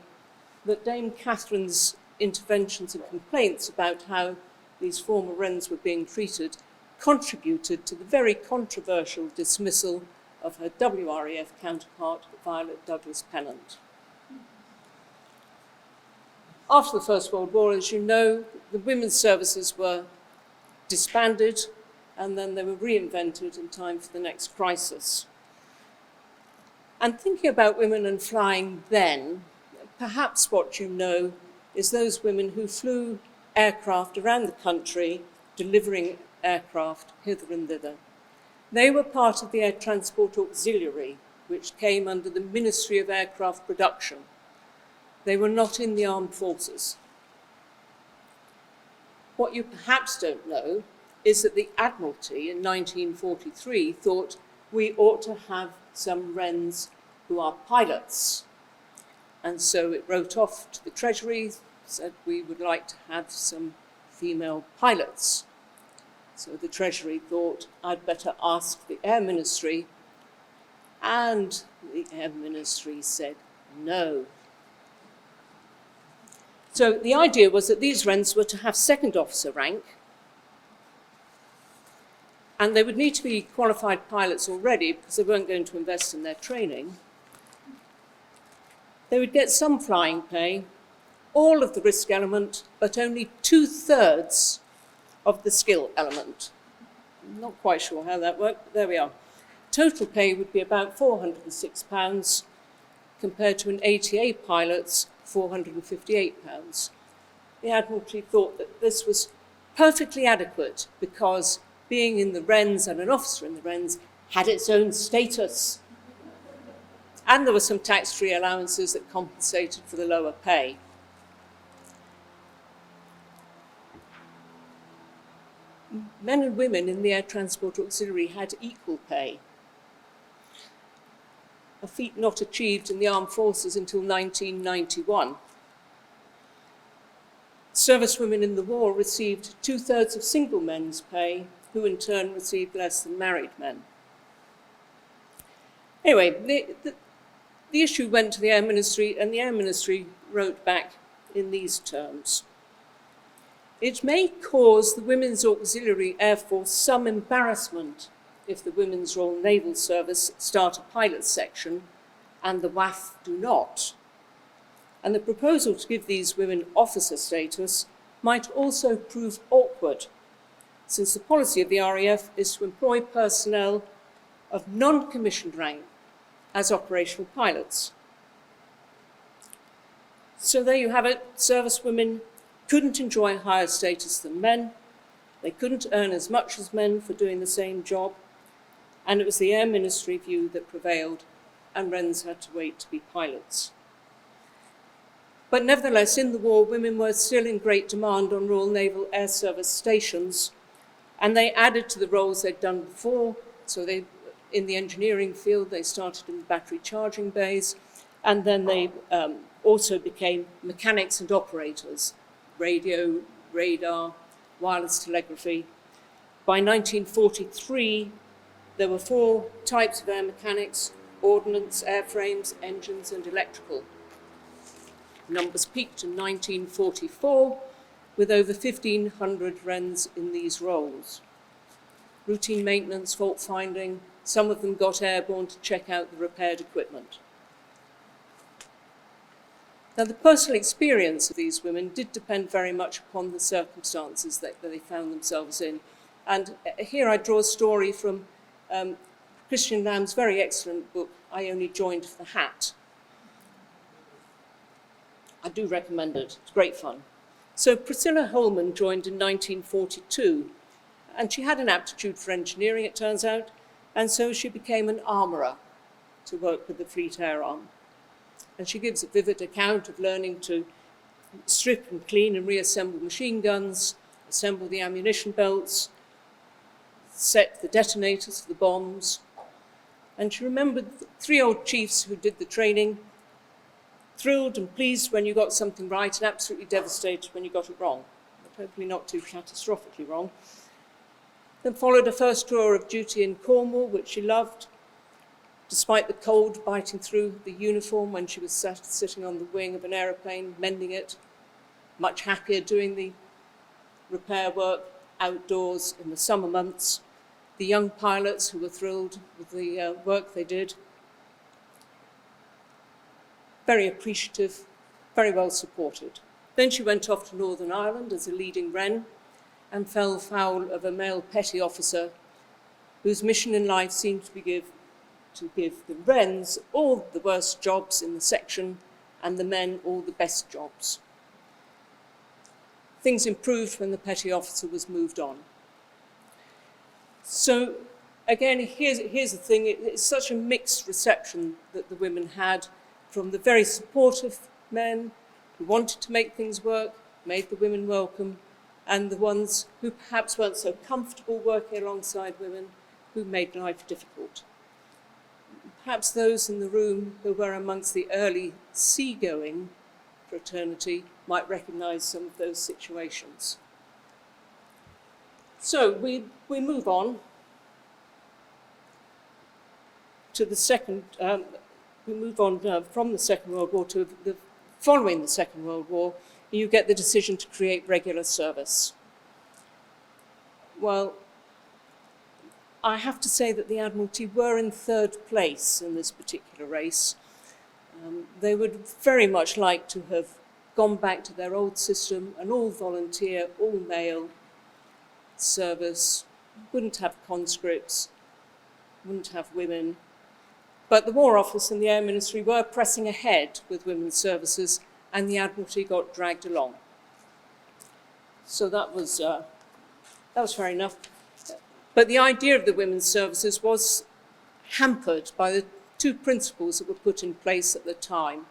that Dame Catherine's interventions and complaints about how these former Wrens were being treated contributed to the very controversial dismissal of her WRAF counterpart, Violet Douglas-Pennant. After the First World War, as you know, the women's services were disbanded and then they were reinvented in time for the next crisis. And thinking about women and flying then, perhaps what you know is those women who flew aircraft around the country, delivering aircraft hither and thither. They were part of the Air Transport Auxiliary, which came under the Ministry of Aircraft Production. They were not in the armed forces. What you perhaps don't know is that the Admiralty in 1943 thought we ought to have some Wrens who are pilots. And so it wrote off to the Treasury, said we would like to have some female pilots. So the Treasury thought I'd better ask the Air Ministry, and the Air Ministry said no. So the idea was that these Wrens were to have second officer rank, and they would need to be qualified pilots already because they weren't going to invest in their training. They would get some flying pay, all of the risk element, but only 2/3 of the skill element. I'm not quite sure how that worked, but there we are. Total pay would be about £406 compared to an ATA pilot's £458. The Admiralty thought that this was perfectly adequate because being in the Wrens and an officer in the Wrens had its own status. And there were some tax-free allowances that compensated for the lower pay. Men and women in the Air Transport Auxiliary had equal pay, a feat not achieved in the armed forces until 1991. Servicewomen in the war received 2/3 of single men's pay, who in turn received less than married men. Anyway, the issue went to the Air Ministry, and the Air Ministry wrote back in these terms. It may cause the Women's Auxiliary Air Force some embarrassment if the Women's Royal Naval Service start a pilot section and the WAF do not. And the proposal to give these women officer status might also prove awkward, since the policy of the RAF is to employ personnel of non-commissioned rank as operational pilots. So there you have it. Servicewomen couldn't enjoy higher status than men. They couldn't earn as much as men for doing the same job. And it was the Air Ministry view that prevailed, and Wrens had to wait to be pilots. But nevertheless, in the war, women were still in great demand on Royal Naval Air Service stations, and they added to the roles they'd done before. So in the engineering field, they started in the battery charging bays, and then they also became mechanics and operators, radio, radar, wireless telegraphy. By 1943, there were 4 types of air mechanics: ordnance, airframes, engines, and electrical. Numbers peaked in 1944, with over 1,500 Wrens in these roles. Routine maintenance, fault finding, some of them got airborne to check out the repaired equipment. Now, the personal experience of these women did depend very much upon the circumstances that they found themselves in. And here I draw a story from Christian Lamb's very excellent book, I Only Joined for the Hat. I do recommend it. It's great fun. So Priscilla Holman joined in 1942, and she had an aptitude for engineering, it turns out, and so she became an armourer to work with the Fleet Air Arm. And she gives a vivid account of learning to strip and clean and reassemble machine guns, assemble the ammunition belts, set the detonators for the bombs. And she remembered 3 old chiefs who did the training, thrilled and pleased when you got something right and absolutely devastated when you got it wrong, but hopefully not too catastrophically wrong. Then followed a first tour of duty in Cornwall, which she loved, despite the cold biting through the uniform when she was sitting on the wing of an aeroplane, mending it, much happier doing the repair work outdoors in the summer months. The young pilots who were thrilled with the work they did. Very appreciative, very well supported. Then she went off to Northern Ireland as a leading Wren and fell foul of a male petty officer whose mission in life seemed to give the Wrens all the worst jobs in the section and the men all the best jobs. Things improved when the petty officer was moved on. So again, here's the thing, it's such a mixed reception that the women had, from the very supportive men who wanted to make things work, made the women welcome, and the ones who perhaps weren't so comfortable working alongside women, who made life difficult. Perhaps those in the room who were amongst the early seagoing fraternity might recognise some of those situations. So we move on to the second, from the Second World War to the following the Second World War. You get the decision to create regular service. Well, I have to say that the Admiralty were in 3rd place in this particular race. They would very much like to have gone back to their old system, an all-volunteer, all-male service, wouldn't have conscripts, wouldn't have women. But the War Office and the Air Ministry were pressing ahead with women's services, and the Admiralty got dragged along. So that was fair enough. But the idea of the women's services was hampered by the 2 principles that were put in place at the time.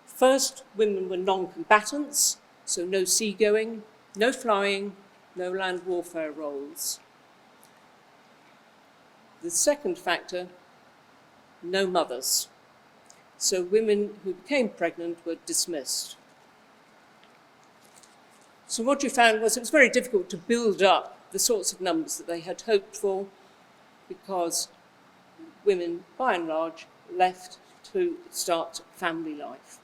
First, women were non-combatants, so no seagoing, no flying, no land warfare roles. The second factor, no mothers. So women who became pregnant were dismissed. So what you found was it was very difficult to build up the sorts of numbers that they had hoped for, because women, by and large, left to start family life.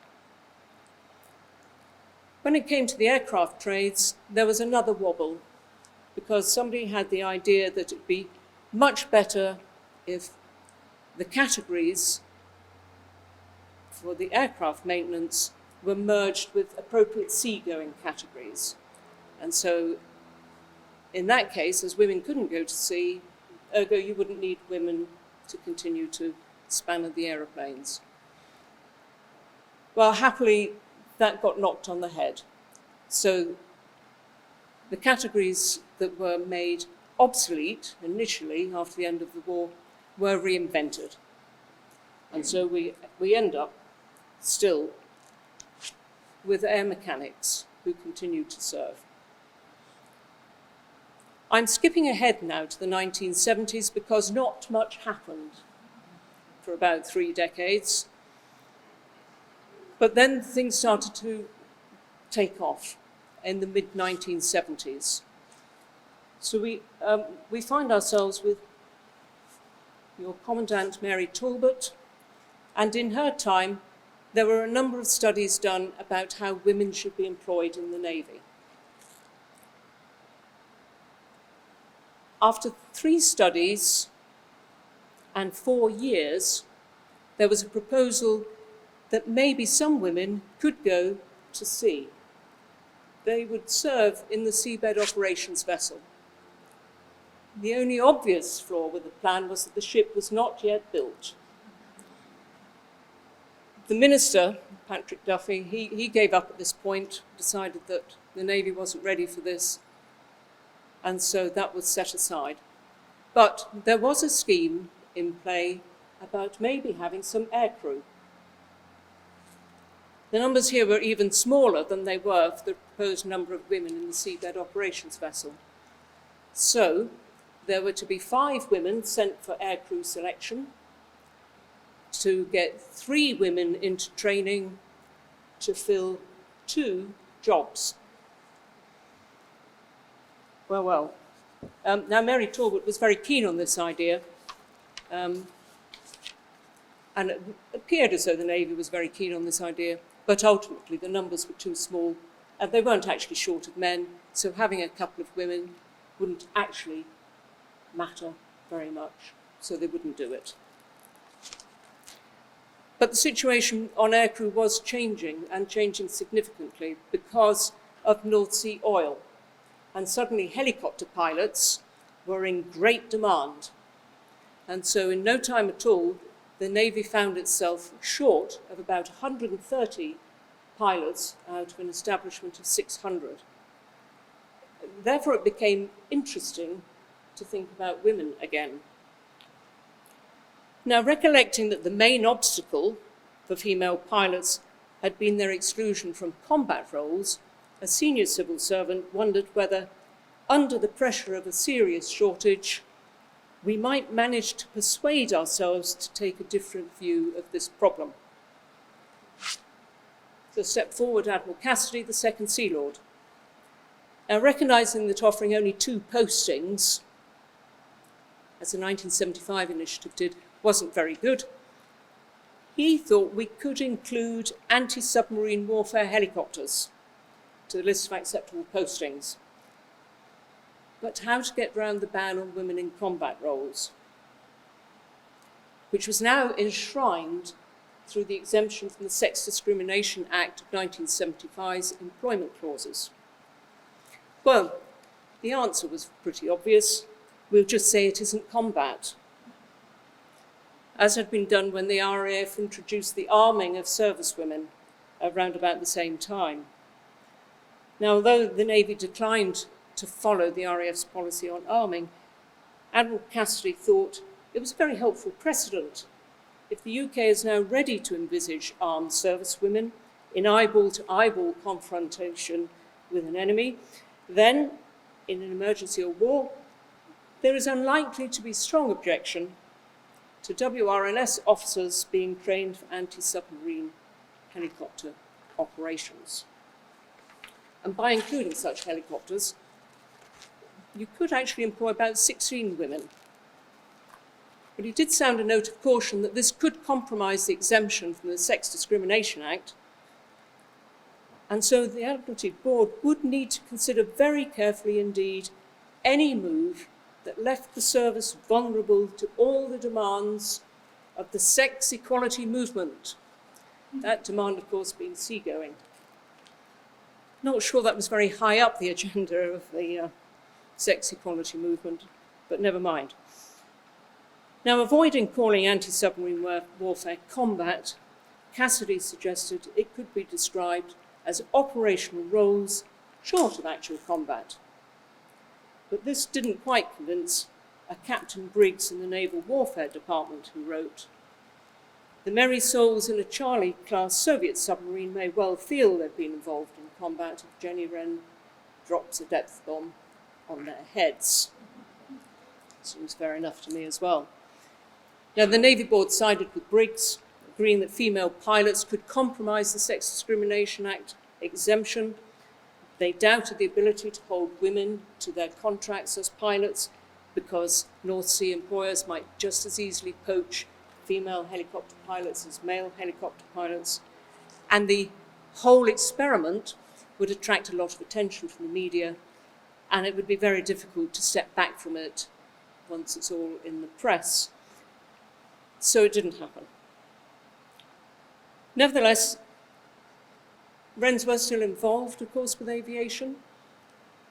When it came to the aircraft trades, there was another wobble, because somebody had the idea that it'd be much better if the categories for the aircraft maintenance were merged with appropriate seagoing categories. And so in that case, as women couldn't go to sea, ergo you wouldn't need women to continue to span the aeroplanes. Well, happily, that got knocked on the head. So the categories that were made obsolete initially after the end of the war were reinvented. And so we end up still with air mechanics who continue to serve. I'm skipping ahead now to the 1970s because not much happened for about 3 decades. But then things started to take off in the mid-1970s. So we find ourselves with your Commandant Mary Talbot, and in her time, there were a number of studies done about how women should be employed in the Navy. After 3 studies and 4 years, there was a proposal that maybe some women could go to sea. They would serve in the seabed operations vessel. The only obvious flaw with the plan was that the ship was not yet built. The minister, Patrick Duffy, he gave up at this point, decided that the Navy wasn't ready for this, and so that was set aside. But there was a scheme in play about maybe having some aircrew. The numbers here were even smaller than they were for the proposed number of women in the seabed operations vessel. So there were to be 5 women sent for aircrew selection, to get 3 women into training to fill 2 jobs. Well. Now, Mary Talbot was very keen on this idea, and it appeared as though the Navy was very keen on this idea, but ultimately the numbers were too small, and they weren't actually short of men, so having a couple of women wouldn't actually matter very much, so they wouldn't do it. But the situation on aircrew was changing, and changing significantly, because of North Sea oil. And suddenly helicopter pilots were in great demand. And so in no time at all, the Navy found itself short of about 130 pilots out of an establishment of 600. Therefore, it became interesting to think about women again. Now, recollecting that the main obstacle for female pilots had been their exclusion from combat roles, a senior civil servant wondered whether, under the pressure of a serious shortage, we might manage to persuade ourselves to take a different view of this problem. So stepped forward Admiral Cassidy, the second Sea Lord. Now, recognising that offering only 2 postings, as the 1975 initiative did, wasn't very good, he thought we could include anti-submarine warfare helicopters to the list of acceptable postings. But how to get round the ban on women in combat roles, which was now enshrined through the exemption from the Sex Discrimination Act of 1975's employment clauses? Well, the answer was pretty obvious. We'll just say it isn't combat, as had been done when the RAF introduced the arming of servicewomen around about the same time. Now, although the Navy declined to follow the RAF's policy on arming, Admiral Cassidy thought it was a very helpful precedent. If the UK is now ready to envisage armed servicewomen in eyeball-to-eyeball confrontation with an enemy, then, in an emergency or war, there is unlikely to be strong objection to WRNS officers being trained for anti-submarine helicopter operations. And by including such helicopters, you could actually employ about 16 women. But he did sound a note of caution that this could compromise the exemption from the Sex Discrimination Act, And so the Admiralty Board would need to consider very carefully indeed any move that left the service vulnerable to all the demands of the sex equality movement. That demand, of course, being seagoing. Not sure that was very high up the agenda of the sex equality movement, but never mind. Now, avoiding calling anti-submarine warfare combat, Cassidy suggested it could be described as operational roles short of actual combat. But this didn't quite convince a Captain Briggs in the Naval Warfare Department who wrote, "The merry souls in a Charlie-class Soviet submarine may well feel they've been involved in combat if Jenny Wren drops a depth bomb on their heads." Seems fair enough to me as well. Now, the Navy Board sided with Briggs, agreeing that female pilots could compromise the Sex Discrimination Act exemption. They doubted the ability to hold women to their contracts as pilots because North Sea employers might just as easily poach female helicopter pilots as male helicopter pilots. And the whole experiment would attract a lot of attention from the media, and it would be very difficult to step back from it once it's all in the press. So it didn't happen. Nevertheless, Wrens were still involved, of course, with aviation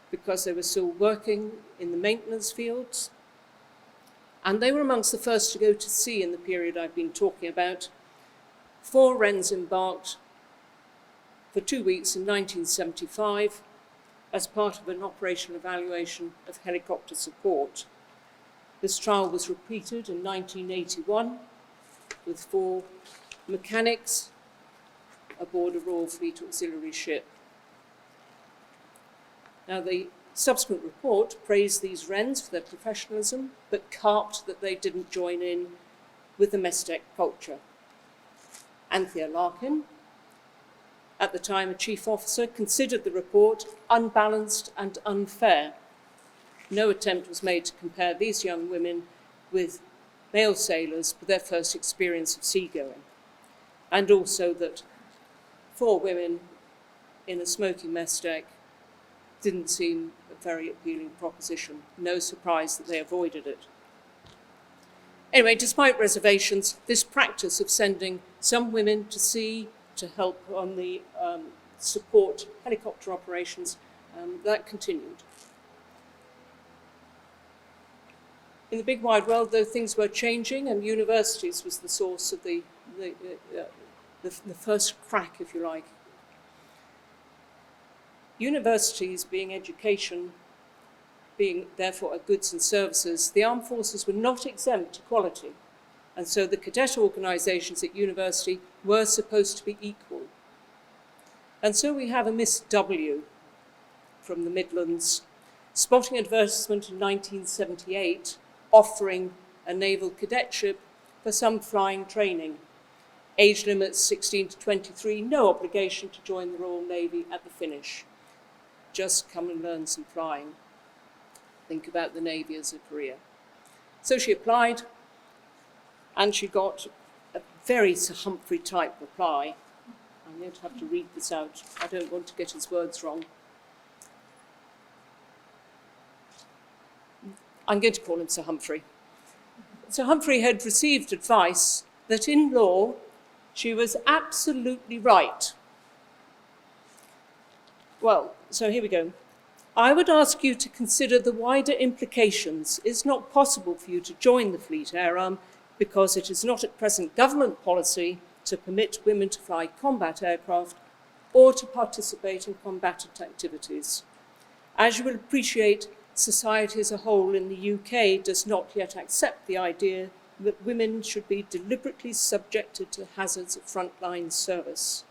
because they were still working in the maintenance fields. And they were amongst the first to go to sea in the period I've been talking about. 4 Wrens embarked for 2 weeks in 1975 as part of an operational evaluation of helicopter support. This trial was repeated in 1981 with 4 mechanics aboard a Royal Fleet auxiliary ship. Now, the subsequent report praised these Wrens for their professionalism, but carped that they didn't join in with the mess deck culture. Anthea Larkin, at the time a chief officer, considered the report unbalanced and unfair. No attempt was made to compare these young women with male sailors for their first experience of seagoing, and also that 4 women in a smoky mess deck didn't seem a very appealing proposition. No surprise that they avoided it. Anyway, despite reservations, this practice of sending some women to sea to help on the support helicopter operations, that continued. In the big wide world, though, things were changing, and universities was the source of the first crack, if you like. Universities being education, being therefore goods and services, the armed forces were not exempt to quality, and so the cadet organisations at university were supposed to be equal. And so we have a Miss W from the Midlands spotting advertisement in 1978 offering a naval cadetship for some flying training. Age limits 16 to 23, no obligation to join the Royal Navy at the finish. Just come and learn some flying. Think about the Navy as a career. So she applied, and she got a very Sir Humphrey type reply. I'm going to have to read this out. I don't want to get his words wrong. I'm going to call him Sir Humphrey. Sir Humphrey had received advice that in law she was absolutely right. Well, so here we go. I would ask you to consider the wider implications. It's not possible for you to join the Fleet Air Arm because it is not at present government policy to permit women to fly combat aircraft or to participate in combatant activities. As you will appreciate, society as a whole in the UK does not yet accept the idea that women should be deliberately subjected to hazards of frontline service.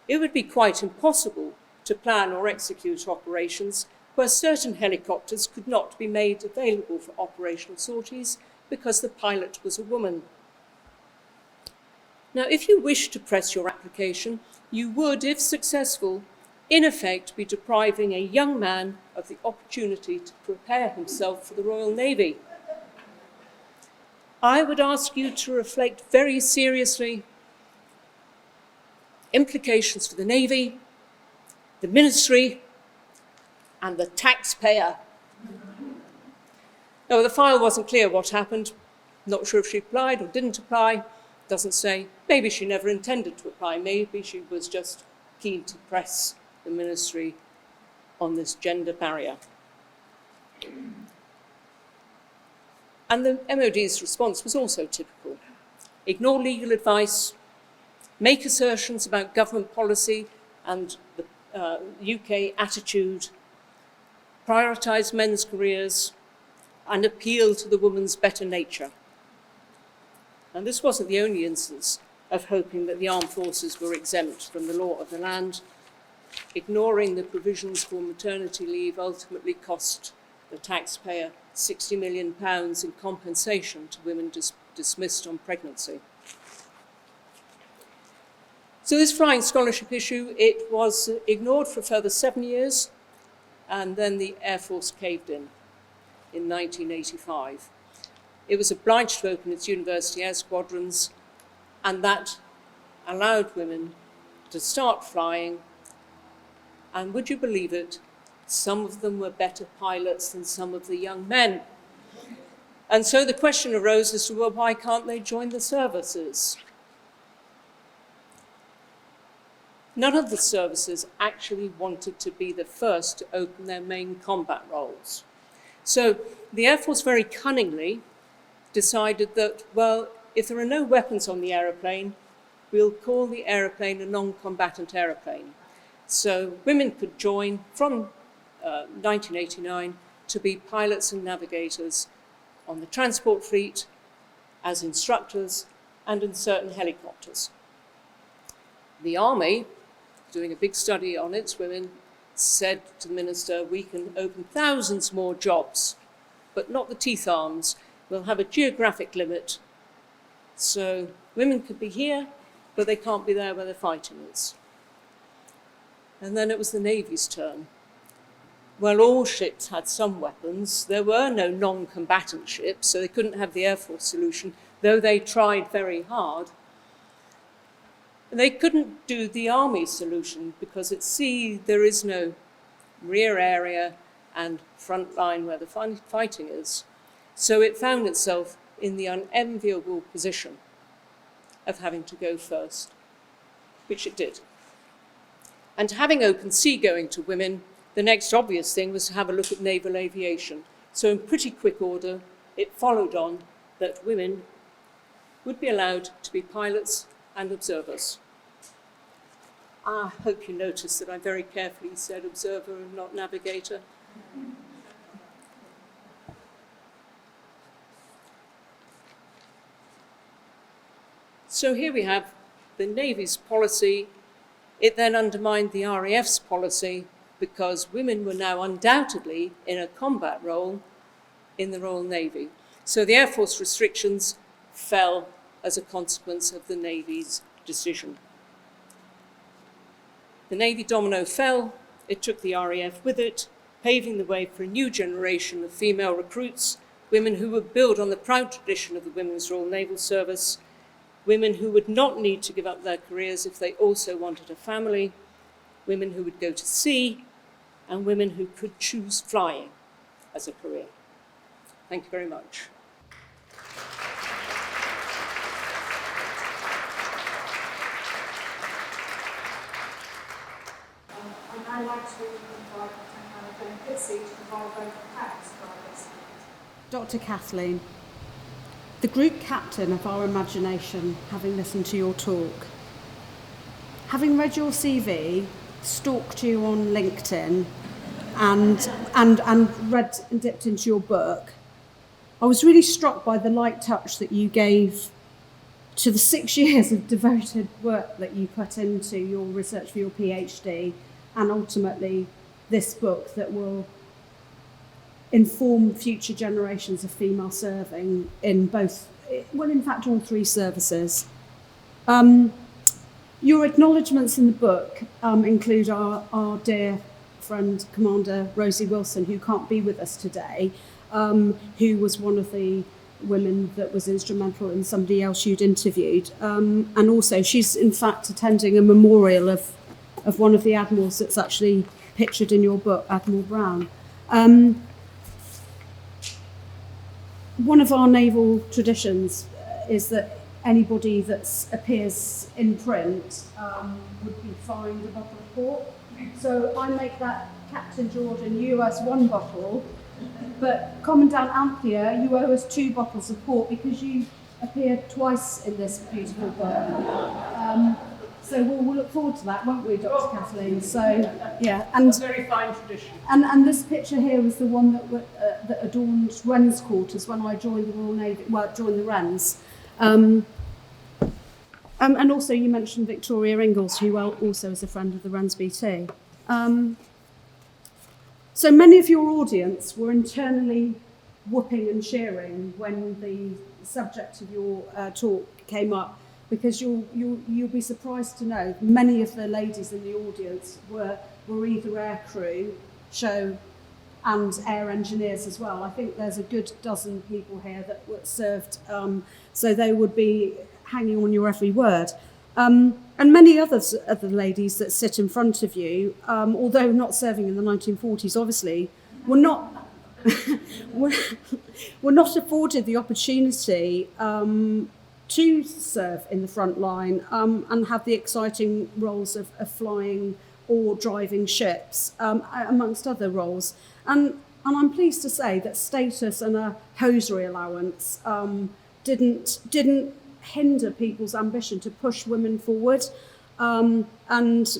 It would be quite impossible to plan or execute operations where certain helicopters could not be made available for operational sorties because the pilot was a woman. Now, if you wish to press your application, you would, if successful, in effect be depriving a young man of the opportunity to prepare himself for the Royal Navy. I would ask you to reflect very seriously implications for the Navy, the ministry, and the taxpayer. Now, the file wasn't clear what happened. Not sure if she applied or didn't apply. Doesn't say. Maybe she never intended to apply. Maybe she was just keen to press the ministry on this gender barrier. And the MOD's response was also typical. Ignore legal advice, make assertions about government policy and the UK attitude, prioritise men's careers, and appeal to the woman's better nature. And this wasn't the only instance of hoping that the armed forces were exempt from the law of the land. Ignoring the provisions for maternity leave ultimately cost the taxpayer £60 million in compensation to women dismissed on pregnancy. So this flying scholarship issue, it was ignored for a further 7 years, and then the Air Force caved in 1985. It was obliged to open its university air squadrons, and that allowed women to start flying. And would you believe it, some of them were better pilots than some of the young men. And so the question arose as to, well, why can't they join the services? None of the services actually wanted to be the first to open their main combat roles. So the Air Force very cunningly decided that, well, if there are no weapons on the aeroplane, we'll call the aeroplane a non-combatant aeroplane. So women could join from 1989 to be pilots and navigators on the transport fleet, as instructors, and in certain helicopters. The Army, doing a big study on its women, said to the minister, we can open thousands more jobs, but not the teeth arms. We'll have a geographic limit. So women could be here, but they can't be there where the fighting is. And then it was the Navy's turn. Well, all ships had some weapons. There were no non-combatant ships, so they couldn't have the Air Force solution, though they tried very hard. And they couldn't do the Army solution because at sea there is no rear area and front line where the fighting is. So it found itself in the unenviable position of having to go first, which it did. And having open seagoing to women, the next obvious thing was to have a look at naval aviation. So in pretty quick order, it followed on that women would be allowed to be pilots and observers. I hope you noticed that I very carefully said observer and not navigator. So here we have the Navy's policy. It then undermined the RAF's policy because women were now undoubtedly in a combat role in the Royal Navy. So the Air Force restrictions fell as a consequence of the Navy's decision. The Navy domino fell, it took the RAF with it, paving the way for a new generation of female recruits, women who would build on the proud tradition of the Women's Royal Naval Service, women who would not need to give up their careers if they also wanted a family, women who would go to sea, and women who could choose flying as a career. Thank you very much. I'd now like to invite Hannah Fitzy to provide a vote of thanks for our guest. Dr. Kathleen, the group captain of our imagination, having listened to your talk, having read your CV, stalked you on LinkedIn, and read and dipped into your book, I was really struck by the light touch that you gave to the 6 years of devoted work that you put into your research for your PhD, and ultimately this book that will inform future generations of female serving in both, well, in fact, all three services. Your acknowledgements in the book include our dear friend, Commander Rosie Wilson, who can't be with us today, who was one of the women that was instrumental in somebody else you'd interviewed. And also, she's in fact attending a memorial of of one of the admirals that's actually pictured in your book, Admiral Brown. One of our naval traditions is that anybody that appears in print would be fined a bottle of port. So I make that, Captain Jordan, you owe us 1 bottle, but Commandant Anthea, you owe us 2 bottles of port because you appeared twice in this beautiful book. So we'll look forward to that, won't we, Dr. Kathleen? So, yeah. And a very fine tradition. And this picture here was the one that adorned Wrns quarters when I joined the Royal Navy, well, joined the Wrns. And also you mentioned Victoria Ingalls, who also is a friend of the Wrns BT. So many of your audience were internally whooping and cheering when the subject of your talk came up, because you'll be surprised to know many of the ladies in the audience were either air crew, show, and air engineers as well. I think there's a good dozen people here that were served, so they would be hanging on your every word. And many others of the ladies that sit in front of you, although not serving in the 1940s, obviously, were not were not afforded the opportunity to serve in the front line and have the exciting roles of flying or driving ships, amongst other roles. And I'm pleased to say that status and a hosiery allowance didn't hinder people's ambition to push women forward and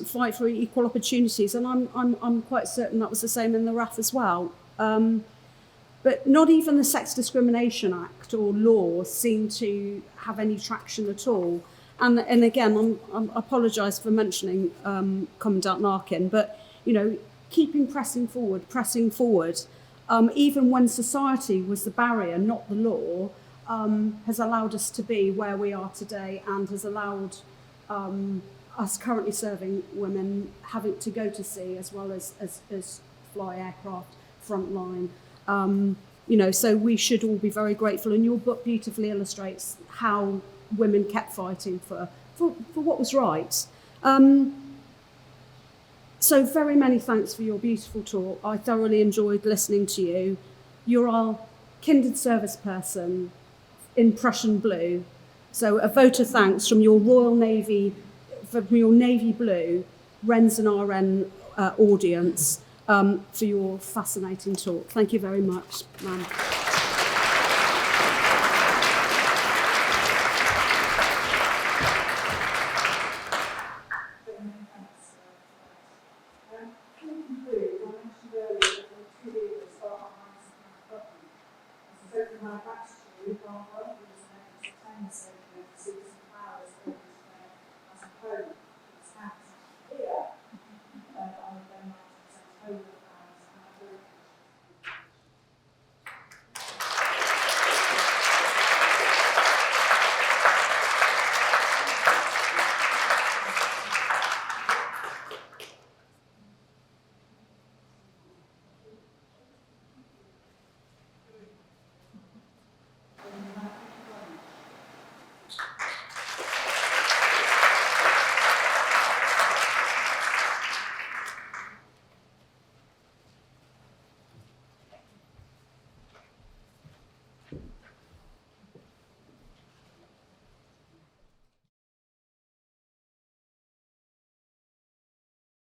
fight for equal opportunities. And I'm quite certain that was the same in the RAF as well. But not even the Sex Discrimination Act or law seemed to have any traction at all. And again, I apologise for mentioning Commandant Larkin, but keeping pressing forward, even when society was the barrier, not the law, has allowed us to be where we are today, and has allowed us currently serving women having to go to sea as well as fly aircraft frontline. So we should all be very grateful, and your book beautifully illustrates how women kept fighting for what was right. So very many thanks for your beautiful talk. I thoroughly enjoyed listening to you. You're our kindred service person in Prussian blue. So a vote of thanks from your Royal Navy, from your Navy Blue, Wrens and RN audience, for your fascinating talk. Thank you very much, ma'am. My backstory, Barbara, who was an ex-tank